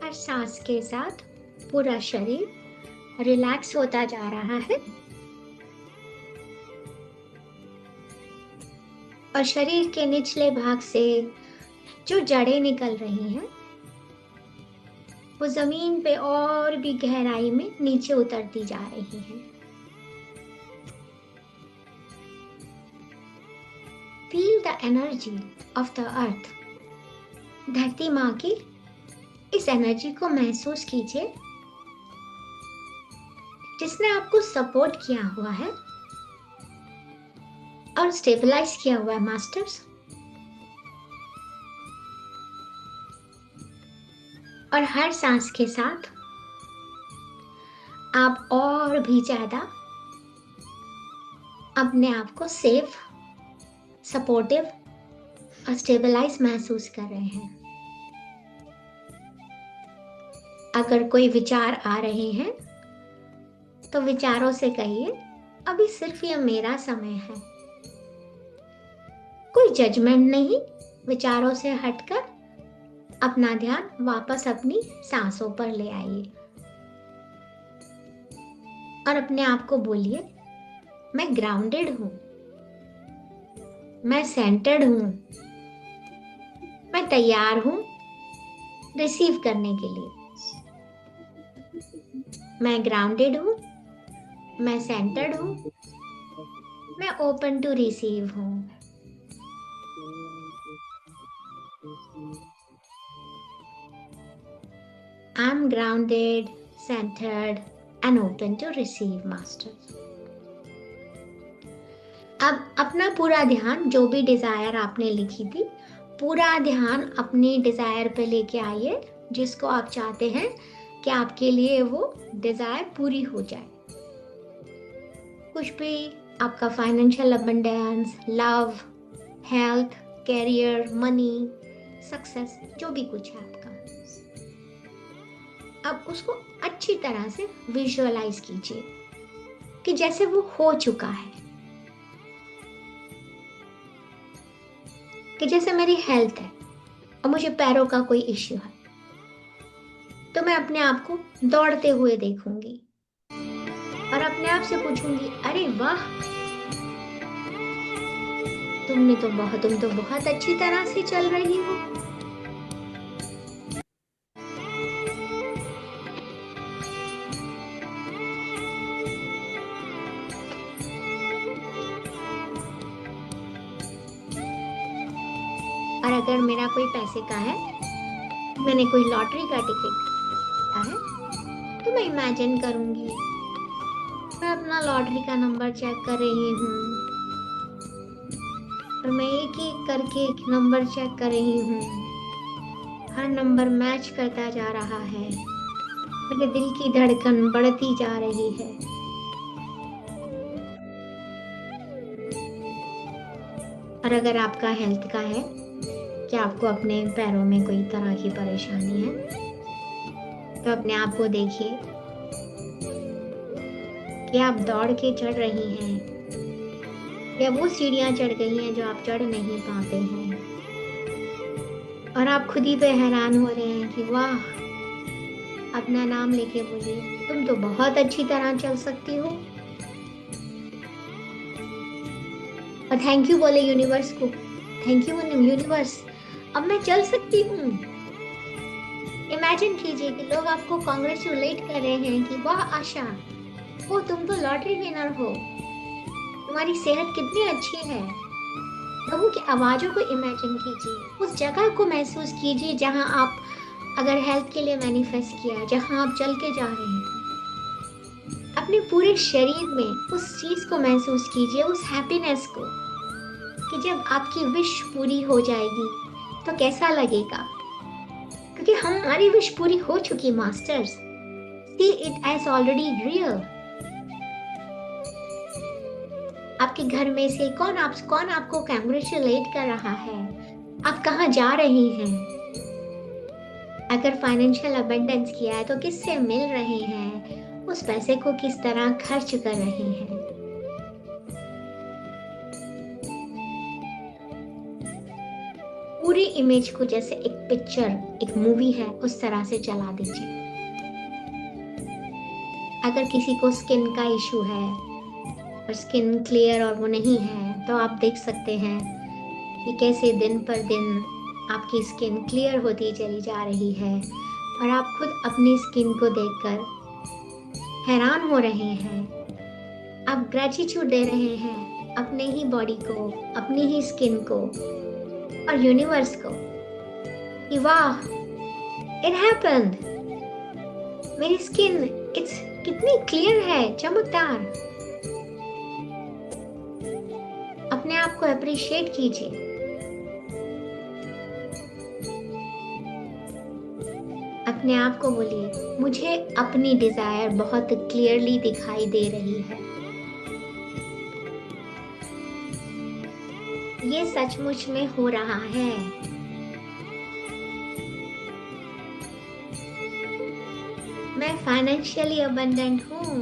हर सांस के साथ पूरा शरीर रिलैक्स होता जा रहा है और शरीर के निचले भाग से जो जड़ें निकल रही हैं वो जमीन पे और भी गहराई में नीचे उतरती जा रही हैं। Feel the energy of the earth. धरती माँ की इस एनर्जी को महसूस कीजिए जिसने आपको सपोर्ट किया हुआ है और स्टेबलाइज किया हुआ है मास्टर्स। और हर सांस के साथ आप और भी ज्यादा अपने आप को सेफ, सपोर्टिव और स्टेबलाइज महसूस कर रहे हैं। अगर कोई विचार आ रहे हैं तो विचारों से कहिए, अभी सिर्फ ये मेरा समय है। कोई जजमेंट नहीं, विचारों से हटकर अपना ध्यान वापस अपनी सांसों पर ले आइए और अपने आप को बोलिए, मैं ग्राउंडेड हूं, मैं सेंटर्ड हूं, मैं तैयार हूं रिसीव करने के लिए। मैं ग्राउंडेड हूं, मैं सेंटर्ड हूं, मैं ओपन टू रिसीव हूं। I'm grounded, centered and open to receive master. अब अपना पूरा ध्यान, जो भी डिजायर आपने लिखी थी, पूरा ध्यान अपनी डिजायर पे लेके आइए जिसको आप चाहते हैं कि आपके लिए वो डिजायर पूरी हो जाए। कुछ भी, आपका financial abundance, love, health, career, money, success, जो भी कुछ है आपका, अब उसको अच्छी तरह से विजुअलाइज कीजिए कि जैसे वो हो चुका है। कि जैसे मेरी हेल्थ है और मुझे पैरों का कोई इश्यू है तो मैं अपने आप को दौड़ते हुए देखूंगी और अपने आप से पूछूंगी, अरे वाह, तुम तो बहुत अच्छी तरह से चल रही हो। और अगर मेरा कोई पैसे का है, मैंने कोई लॉटरी का टिकट लिया है, तो मैं इमेजिन करूंगी मैं अपना लॉटरी का नंबर चेक कर रही हूँ और मैं एक एक करके एक नंबर चेक कर रही हूँ। हर नंबर मैच करता जा रहा है, मेरे दिल की धड़कन बढ़ती जा रही है। और अगर आपका हेल्थ का है कि आपको अपने पैरों में कोई तरह की परेशानी है, तो अपने आप को देखिए कि आप दौड़ के चढ़ रही हैं या वो सीढ़ियां चढ़ गई हैं जो आप चढ़ नहीं पाते हैं और आप खुद ही पे हैरान हो रहे हैं कि वाह, अपना नाम लेके बोलिए, तुम तो बहुत अच्छी तरह चल सकती हो। और थैंक यू बोले यूनिवर्स को, थैंक यू यूनिवर्स, अब मैं चल सकती हूँ। इमेजिन कीजिए कि लोग आपको कॉन्ग्रेचुलेट कर रहे हैं कि वाह आशा, वो तुम तो लॉटरी विनर हो, तुम्हारी सेहत कितनी अच्छी है। लोगों की आवाजों को इमेजिन कीजिए, उस जगह को महसूस कीजिए जहां आप अगर हेल्थ के लिए मैनिफेस्ट किया है, जहां आप चल के जा रहे हैं, अपने पूरे शरीर में उस चीज को महसूस कीजिए, उस हैप्पीनेस को, कि जब आपकी विश पूरी हो जाएगी तो कैसा लगेगा। क्योंकि हमारी विश पूरी हो चुकी masters, see it as already real. आपके घर में से कौन आपको कंग्रेचुलेट कर रहा है, आप कहाँ जा रहे हैं, अगर फाइनेंशियल अबंडेंस किया है तो किससे मिल रहे हैं, उस पैसे को किस तरह खर्च कर रहे हैं। पूरी इमेज को जैसे एक पिक्चर, एक मूवी है, उस तरह से चला दीजिए। अगर किसी को स्किन का इशू है और स्किन क्लियर और वो नहीं है, तो आप देख सकते हैं कि कैसे दिन पर दिन आपकी स्किन क्लियर होती चली जा रही है और आप खुद अपनी स्किन को देखकर हैरान हो रहे हैं। आप ग्रेटिट्यूड दे रहे हैं अपने ही बॉडी को, अपनी ही स्किन को और यूनिवर्स को कि वाह, इट हैपेंड, मेरी स्किन इट्स कितनी क्लियर है, चमकदार। अपने आप को अप्रिशिएट कीजिए। अपने आप को बोलिए, मुझे अपनी डिजायर बहुत क्लियरली दिखाई दे रही है, ये सचमुच में हो रहा है। मैं फाइनेंशियली अबंडेंट हूँ,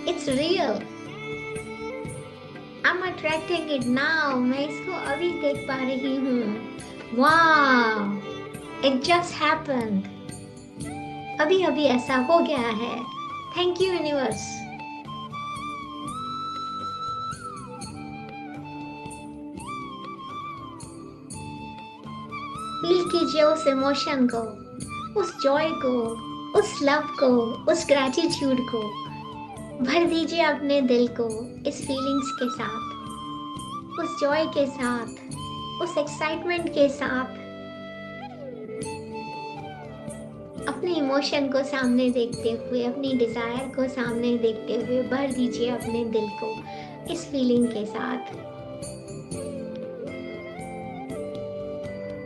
it's real, I am attracting it now, मैं इसको अभी देख पा रही हूँ। वाह, इट जस्ट हैपेंड, अभी अभी ऐसा हो गया है। Thank you universe. फील कीजिए उस इमोशन को, उस जॉय को, उस लव को, उस ग्रैटिट्यूड को। भर दीजिए अपने दिल को इस फीलिंग्स के साथ, उस जॉय के साथ, उस एक्साइटमेंट के साथ। अपने इमोशन को सामने देखते हुए, अपनी डिजायर को सामने देखते हुए भर दीजिए अपने दिल को इस फीलिंग के साथ।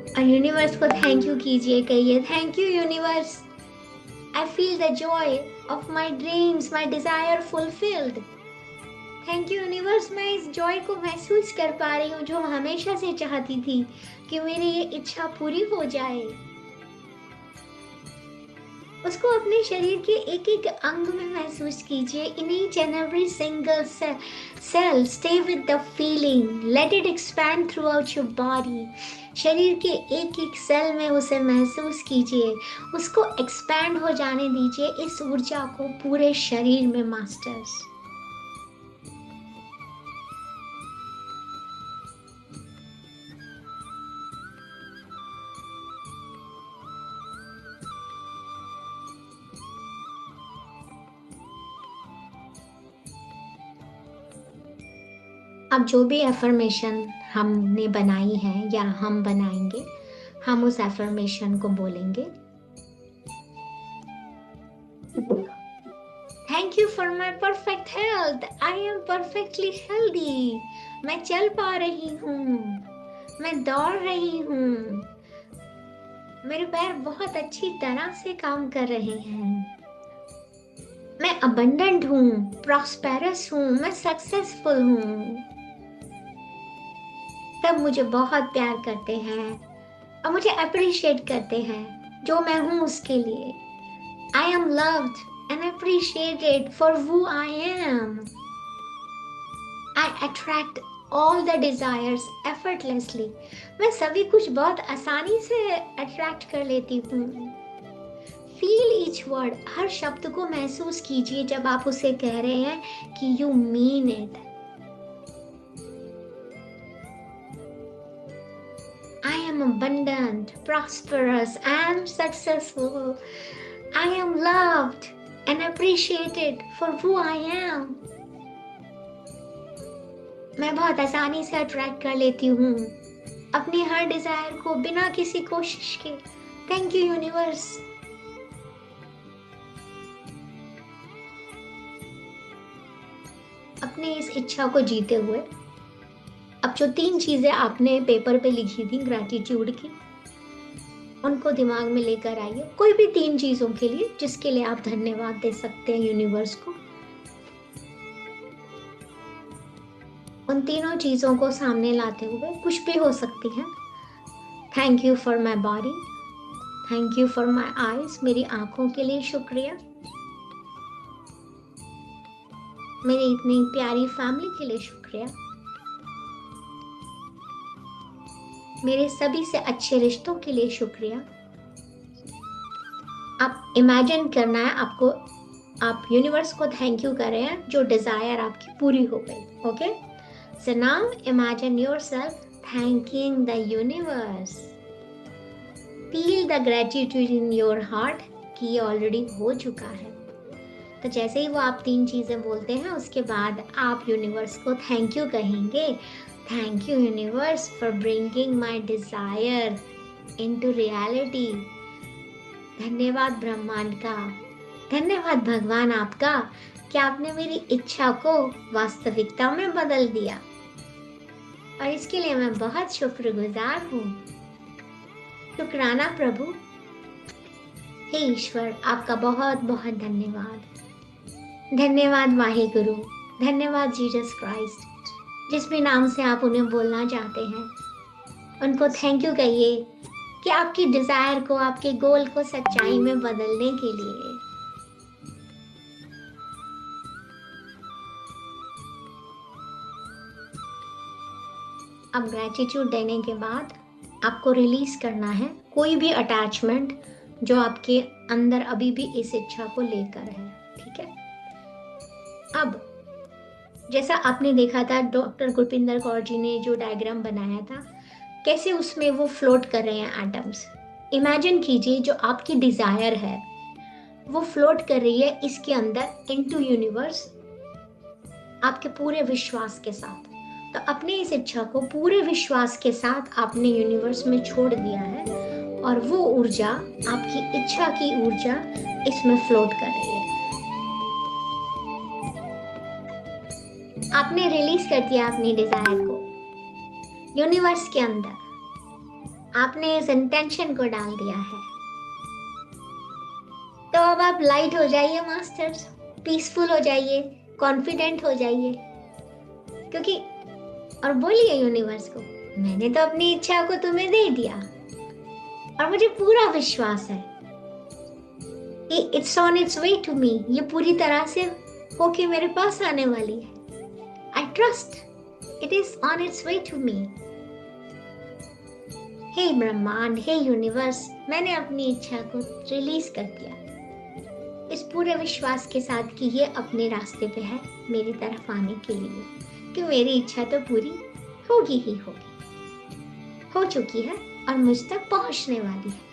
और यूनिवर्स को थैंक यू कीजिए, कहिए thank you universe, I feel the Joy of my dreams, my desire fulfilled. Thank you universe, मैं इस जॉय को महसूस कर पा रही हूँ जो हमेशा से चाहती थी कि मेरी ये इच्छा पूरी हो जाए। उसको अपने शरीर के एक एक अंग में महसूस कीजिए। In each and every single cell stay with the feeling, let it expand throughout your body. शरीर के एक एक सेल में उसे महसूस कीजिए, उसको एक्सपैंड हो जाने दीजिए, इस ऊर्जा को पूरे शरीर में मास्टर्स। अब जो भी एफर्मेशन हमने बनाई है या हम बनाएंगे, हम उस एफर्मेशन को बोलेंगे। Thank you for my perfect health, I am perfectly healthy. मैं चल पा रही हूँ, मैं दौड़ रही हूँ, मेरे पैर बहुत अच्छी तरह से काम कर रहे हैं, मैं अबंडेंट हूँ, प्रॉस्पेरस हूँ, मैं सक्सेसफुल हूँ। सब मुझे बहुत प्यार करते हैं और मुझे अप्रिशिएट करते हैं जो मैं हूँ उसके लिए। I am loved and appreciated for who I am. I attract all the desires effortlessly. मैं सभी कुछ बहुत आसानी से अट्रैक्ट कर लेती हूँ। फील ईच वर्ड, हर शब्द को महसूस कीजिए जब आप उसे कह रहे हैं कि you mean it. I am abundant, prosperous, and successful. I am loved and appreciated for who I am. मैं बहुत आसानी से अट्रैक्ट कर लेती हूँ अपनी हर डिजायर को बिना किसी कोशिश के। Thank you universe. अपनी इस इच्छा को जीते हुए अब जो 3 चीजें आपने पेपर पे लिखी थी ग्रैटिट्यूड की, उनको दिमाग में लेकर आइए। कोई भी 3 चीजों के लिए जिसके लिए आप धन्यवाद दे सकते हैं यूनिवर्स को। उन तीनों चीजों को सामने लाते हुए कुछ भी हो सकती है। Thank you for my body, thank you for my eyes, मेरी आंखों के लिए शुक्रिया, मेरी इतनी प्यारी फैमिली के लिए शुक्रिया, मेरे सभी से अच्छे रिश्तों के लिए शुक्रिया। आप इमेजिन करना है आपको, आप यूनिवर्स को थैंक यू कर रहे हैं जो डिजायर आपकी पूरी हो गई। Okay, so now imagine yourself thanking the universe. Feel the gratitude in your heart कि ये ऑलरेडी हो चुका है। तो जैसे ही वो आप 3 चीजें बोलते हैं उसके बाद आप यूनिवर्स को थैंक यू कहेंगे। Thank you universe for bringing my desire into reality. धन्यवाद ब्रह्मांड का, धन्यवाद भगवान आपका कि आपने मेरी इच्छा को वास्तविकता में बदल दिया, और इसके लिए मैं बहुत शुक्रगुजार हूँ। शुक्राना प्रभु। हे ईश्वर, आपका बहुत बहुत धन्यवाद। धन्यवाद वाहेगुरु, धन्यवाद जीसस क्राइस्ट। जिस भी नाम से आप उन्हें बोलना चाहते हैं उनको थैंक यू कहिए कि आपकी डिजायर को, आपके गोल को सच्चाई में बदलने के लिए। अब ग्रेटिट्यूड देने के बाद आपको रिलीज करना है कोई भी अटैचमेंट जो आपके अंदर अभी भी इस इच्छा को लेकर है। ठीक है, अब जैसा आपने देखा था डॉक्टर गुरपिंदर कौर जी ने जो डायग्राम बनाया था, कैसे उसमें वो फ्लोट कर रहे हैं एटम्स। इमेजिन कीजिए जो आपकी डिजायर है वो फ्लोट कर रही है इसके अंदर इनटू यूनिवर्स आपके पूरे विश्वास के साथ। तो अपने इस इच्छा को पूरे विश्वास के साथ आपने यूनिवर्स में छोड़ दिया है, और वो ऊर्जा, आपकी इच्छा की ऊर्जा इसमें फ्लोट कर रही है। आपने रिलीज कर दिया अपनी डिजायर को यूनिवर्स के अंदर, आपने इस इंटेंशन को डाल दिया है। तो अब आप लाइट हो जाइए मास्टर्स, पीसफुल हो जाइए, कॉन्फिडेंट हो जाइए, क्योंकि और बोलिए यूनिवर्स को, मैंने तो अपनी इच्छा को तुम्हें दे दिया और मुझे पूरा विश्वास है कि it's on its way to me, ये पूरी तरह से होके मेरे पास आने वाली है। I trust it is on its way to me. Hey ब्रह्मांड, हे यूनिवर्स, मैंने अपनी इच्छा को रिलीज कर दिया इस पूरे विश्वास के साथ कि ये अपने रास्ते पे है मेरी तरफ आने के लिए, कि मेरी इच्छा तो पूरी होगी ही होगी, हो चुकी है और मुझ तक पहुंचने वाली है।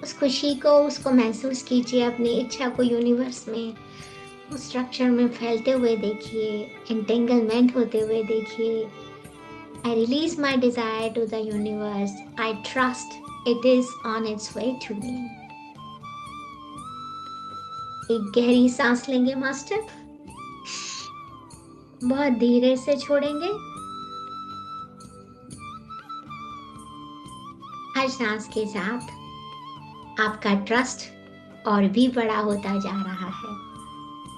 उस खुशी को, उसको महसूस कीजिए, अपनी इच्छा को यूनिवर्स में, उस स्ट्रक्चर में फैलते हुए देखिए, एंटेंगलमेंट होते हुए देखिए। I release my desire to the universe. I trust it is on its way to me. एक गहरी सांस लेंगे मास्टर, बहुत धीरे से छोड़ेंगे। हर सांस के साथ आपका ट्रस्ट और भी बड़ा होता जा रहा है,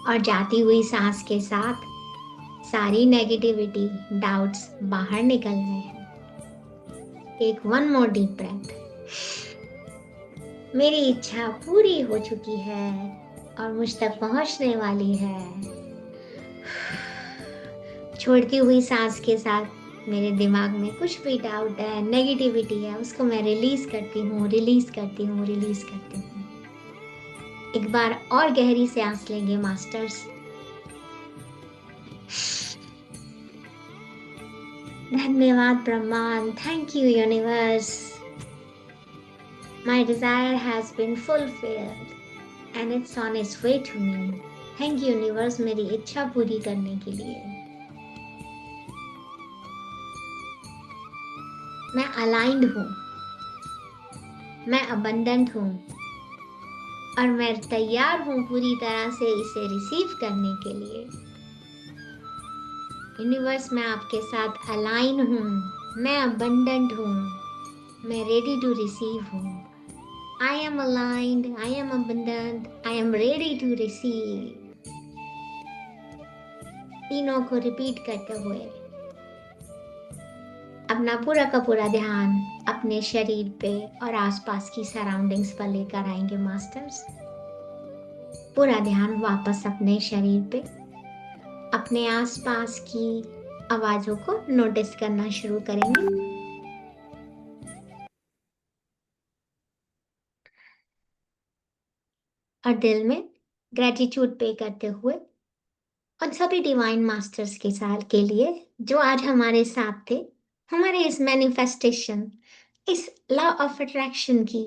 और जाती हुई सांस के साथ सारी नेगेटिविटी, डाउट्स बाहर निकल रहे हैं। एक 1 more deep breath। मेरी इच्छा पूरी हो चुकी है और मुझ तक पहुंचने वाली है। छोड़ती हुई सांस के साथ मेरे दिमाग में कुछ भी डाउट है, नेगेटिविटी है, उसको मैं रिलीज करती हूँ, रिलीज करती हूँ, रिलीज करती हूँ। एक बार और गहरी सांस लेंगे मास्टर्स। धन्यवाद ब्रह्मांड, thank you universe. My desire has been fulfilled and it's on its way to me. Thank you universe मेरी इच्छा पूरी करने के लिए। मैं अलाइंड हूँ, मैं अबंडेंट हूँ और मैं तैयार हूँ पूरी तरह से इसे रिसीव करने के लिए। यूनिवर्स मैं आपके साथ अलाइन हूँ, मैं अबंडेंट हूँ, मैं रेडी टू रिसीव हूँ। I am aligned, I am abundant, I am ready to receive. तीनों को रिपीट करते हुए अपना पूरा का पूरा ध्यान अपने शरीर पे और आसपास की सराउंडिंग्स पर लेकर आएंगे मास्टर्स। पूरा ध्यान वापस अपने शरीर पे, अपने आसपास की आवाजों को नोटिस करना शुरू करेंगे। और दिल में ग्रेटिट्यूड पे करते हुए उन सभी डिवाइन मास्टर्स के साथ के लिए जो आज हमारे साथ थे, हमारे इस मैनिफेस्टेशन, इस लॉ ऑफ अट्रैक्शन की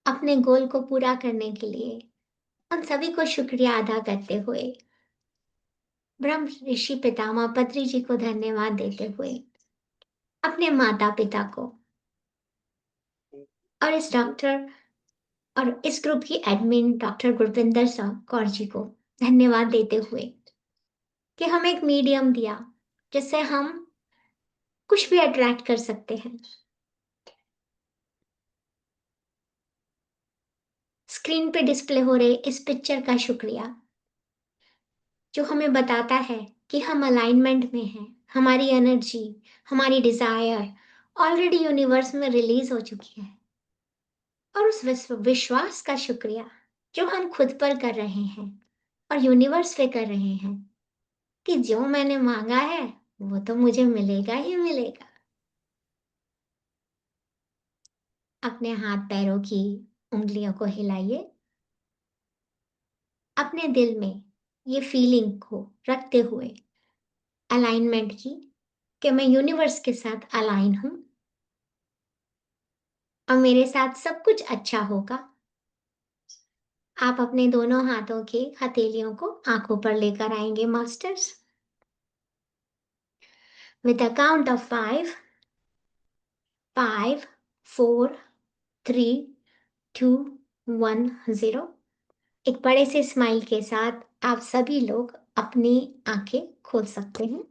अपने गोल को पूरा करने के लिए उन सभी को शुक्रिया अदा करते हुए ब्रह्म ऋषि पितामह पत्री जी को धन्यवाद देते हुए अपने माता पिता को और इस डॉक्टर और इस ग्रुप की एडमिन डॉक्टर गुरविंदर कौर जी को धन्यवाद देते हुए कि हमें एक मीडियम दिया जिससे हम कुछ भी अट्रैक्ट कर सकते हैं। स्क्रीन पे डिस्प्ले हो रहे इस पिक्चर का शुक्रिया जो हमें बताता है कि हम अलाइनमेंट में हैं, हमारी एनर्जी, हमारी डिजायर ऑलरेडी यूनिवर्स में रिलीज हो चुकी है। और उस विश्वास का शुक्रिया जो हम खुद पर कर रहे हैं और यूनिवर्स पे कर रहे हैं कि जो मैंने मांगा है वो तो मुझे मिलेगा ही मिलेगा। अपने हाथ पैरों की उंगलियों को हिलाइए, अपने दिल में ये फीलिंग को रखते हुए अलाइनमेंट की कि मैं यूनिवर्स के साथ अलाइन हूं और मेरे साथ सब कुछ अच्छा होगा। आप अपने दोनों हाथों के हथेलियों को आंखों पर लेकर आएंगे masters. With a count of 5, 5, 4, 3, 2, 1, 0 एक बड़े से स्माइल के साथ आप सभी लोग अपनी आंखें खोल सकते हैं।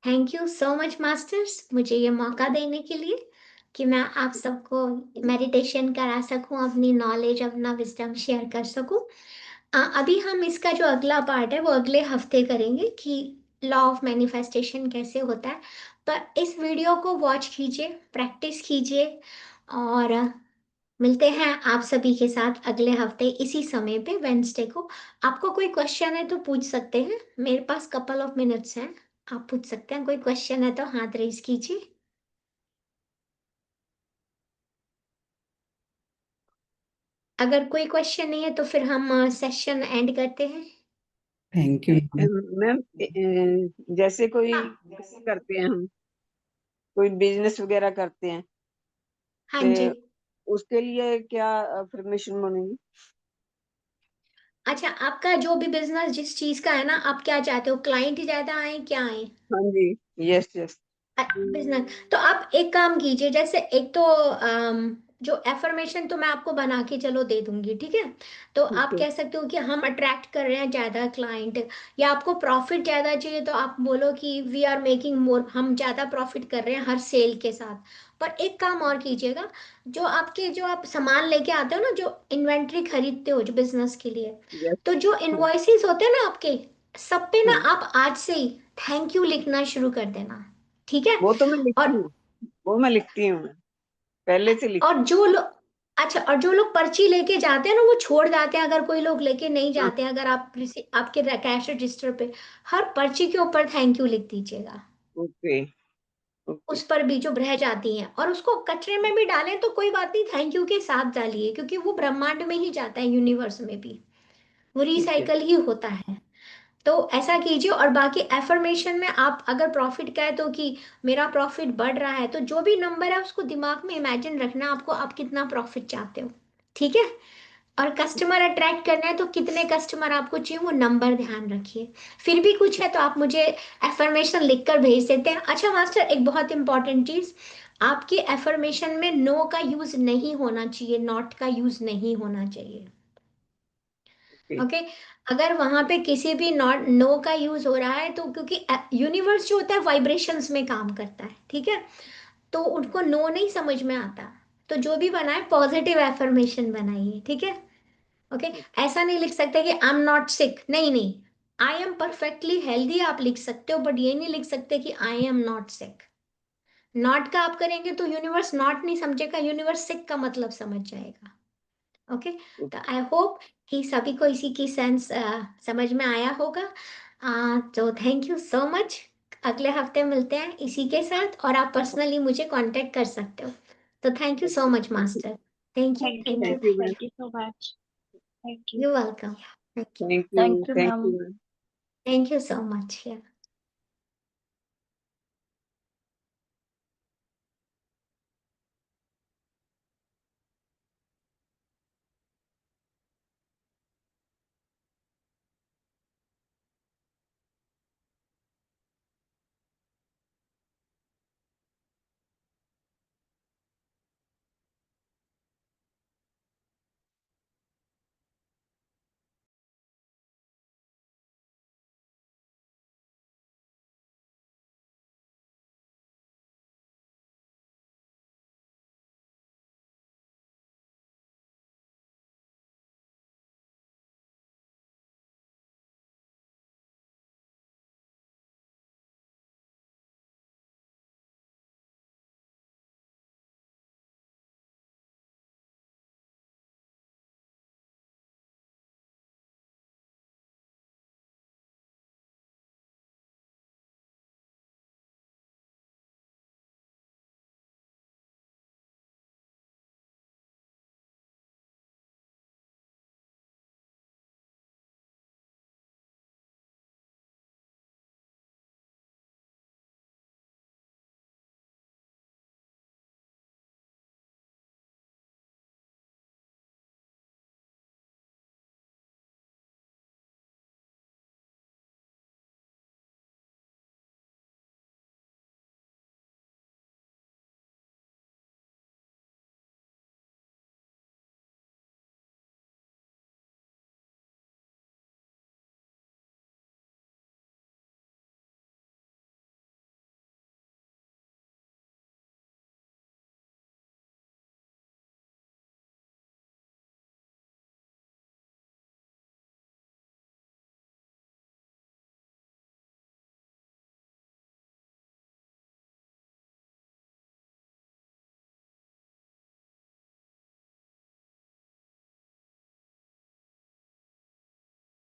Thank you so much masters, मुझे ये मौका देने के लिए कि मैं आप सबको मेडिटेशन करा सकूं, अपनी नॉलेज, अपना विजडम शेयर कर सकूं। अभी हम इसका जो अगला पार्ट है वो अगले हफ्ते करेंगे कि लॉ ऑफ मैनिफेस्टेशन कैसे होता है। पर इस वीडियो को वॉच कीजिए, प्रैक्टिस कीजिए और मिलते हैं आप सभी के साथ अगले हफ्ते इसी समय पे वेंसडे को। आपको कोई क्वेश्चन है तो पूछ सकते हैं, मेरे पास कपल ऑफ मिनट्स हैं, आप पूछ सकते हैं। कोई क्वेश्चन है तो हाथ रेज कीजिए। अगर कोई क्वेश्चन नहीं है तो फिर हम सेशन एंड करते हैं। Thank you ma'am. मैम जैसे कोई हाँ करते हैं, हम कोई बिजनेस वगैरह करते हैं हाँ तो जी। उसके लिए क्या परमिशन बनेगी? अच्छा, आपका जो भी बिजनेस जिस चीज का है ना, आप क्या चाहते हो, क्लाइंट ज्यादा आए क्या आए? हाँ जी, यस यस। बिजनेस तो आप एक काम कीजिए, जैसे एक तो जो एफर्मेशन तो मैं आपको बना के चलो दे दूंगी, ठीक है। तो ठीक आप है। कह सकते हो कि हम अट्रैक्ट कर रहे हैं ज्यादा क्लाइंट, या आपको प्रॉफिट ज्यादा चाहिए तो आप बोलो कि वी आर मेकिंग मोर, हम ज्यादा प्रॉफिट कर रहे हैं हर सेल के साथ। पर एक काम और कीजिएगा, जो आप सामान लेके आते हो ना, जो इन्वेंट्री खरीदते हो जो बिजनेस के लिए, यस। तो जो हाँ इनवॉइसेस होते हैं ना आपके, सब पे ना हाँ, आप आज से ही थैंक यू लिखना शुरू कर देना, ठीक है। वो तो मैं लिखती और हूँ, वो मैं लिखती हूँ, मैं पहले से लिखती और जो लोग, अच्छा, और जो लोग पर्ची लेके जाते हैं ना वो छोड़ जाते हैं, अगर कोई लोग लेके नहीं हूँ। हाँ, जाते हैं, अगर आप आपके कैश रजिस्टर पे हर पर्ची के ऊपर थैंक यू लिख दीजिएगा। Okay okay. उस पर भी जो रह जाती हैं, और उसको कचरे में भी डालें तो कोई बात नहीं, थैंक यू के साथ डालिए, क्योंकि वो ब्रह्मांड में ही जाता है, यूनिवर्स में भी वो ठीक है। रिसाइकल ही होता है। तो ऐसा कीजिए। और बाकी एफर्मेशन में आप अगर प्रॉफिट का है तो कि मेरा प्रॉफिट बढ़ रहा है, तो जो भी नंबर है उसको दिमाग में इमेजिन रखना आपको, आप कितना प्रॉफिट चाहते हो, ठीक है। और कस्टमर अट्रैक्ट करना है तो कितने कस्टमर आपको चाहिए वो नंबर ध्यान रखिए। फिर भी कुछ है तो आप मुझे एफर्मेशन लिखकर भेज देते हैं। अच्छा मास्टर, एक बहुत इंपॉर्टेंट चीज, आपकी एफर्मेशन में नो का यूज नहीं होना चाहिए, नॉट का यूज नहीं होना चाहिए। Okay. ओके अगर वहां पे किसी भी नॉट नो का यूज हो रहा है तो क्योंकि यूनिवर्स जो होता है वाइब्रेशंस में काम करता है, ठीक है, तो उनको नो नहीं समझ में आता। तो जो भी बनाए पॉजिटिव एफर्मेशन बनाइए, ठीक है। ओके ऐसा नहीं लिख सकते कि आई एम नॉट सिक, नहीं नहीं, आई एम परफेक्टली हेल्दी आप लिख सकते हो, बट ये नहीं लिख सकते कि I am not sick. Not का आप करेंगे तो यूनिवर्स नॉट नहीं समझेगा, यूनिवर्स सिक का मतलब समझ जाएगा। ओके तो आई होप कि सभी को इसी की सेंस समझ में आया होगा। तो थैंक यू सो मच। अगले हफ्ते मिलते हैं इसी के साथ, और आप पर्सनली मुझे कांटेक्ट कर सकते हो। तो thank you so much master. Thank you, thank you thank ma'am, you, Thank you, ma'am. Thank you so much, thank you. You welcome, thank you, Thank thank you. You Thank ma'am. you, ma'am. Thank you so much.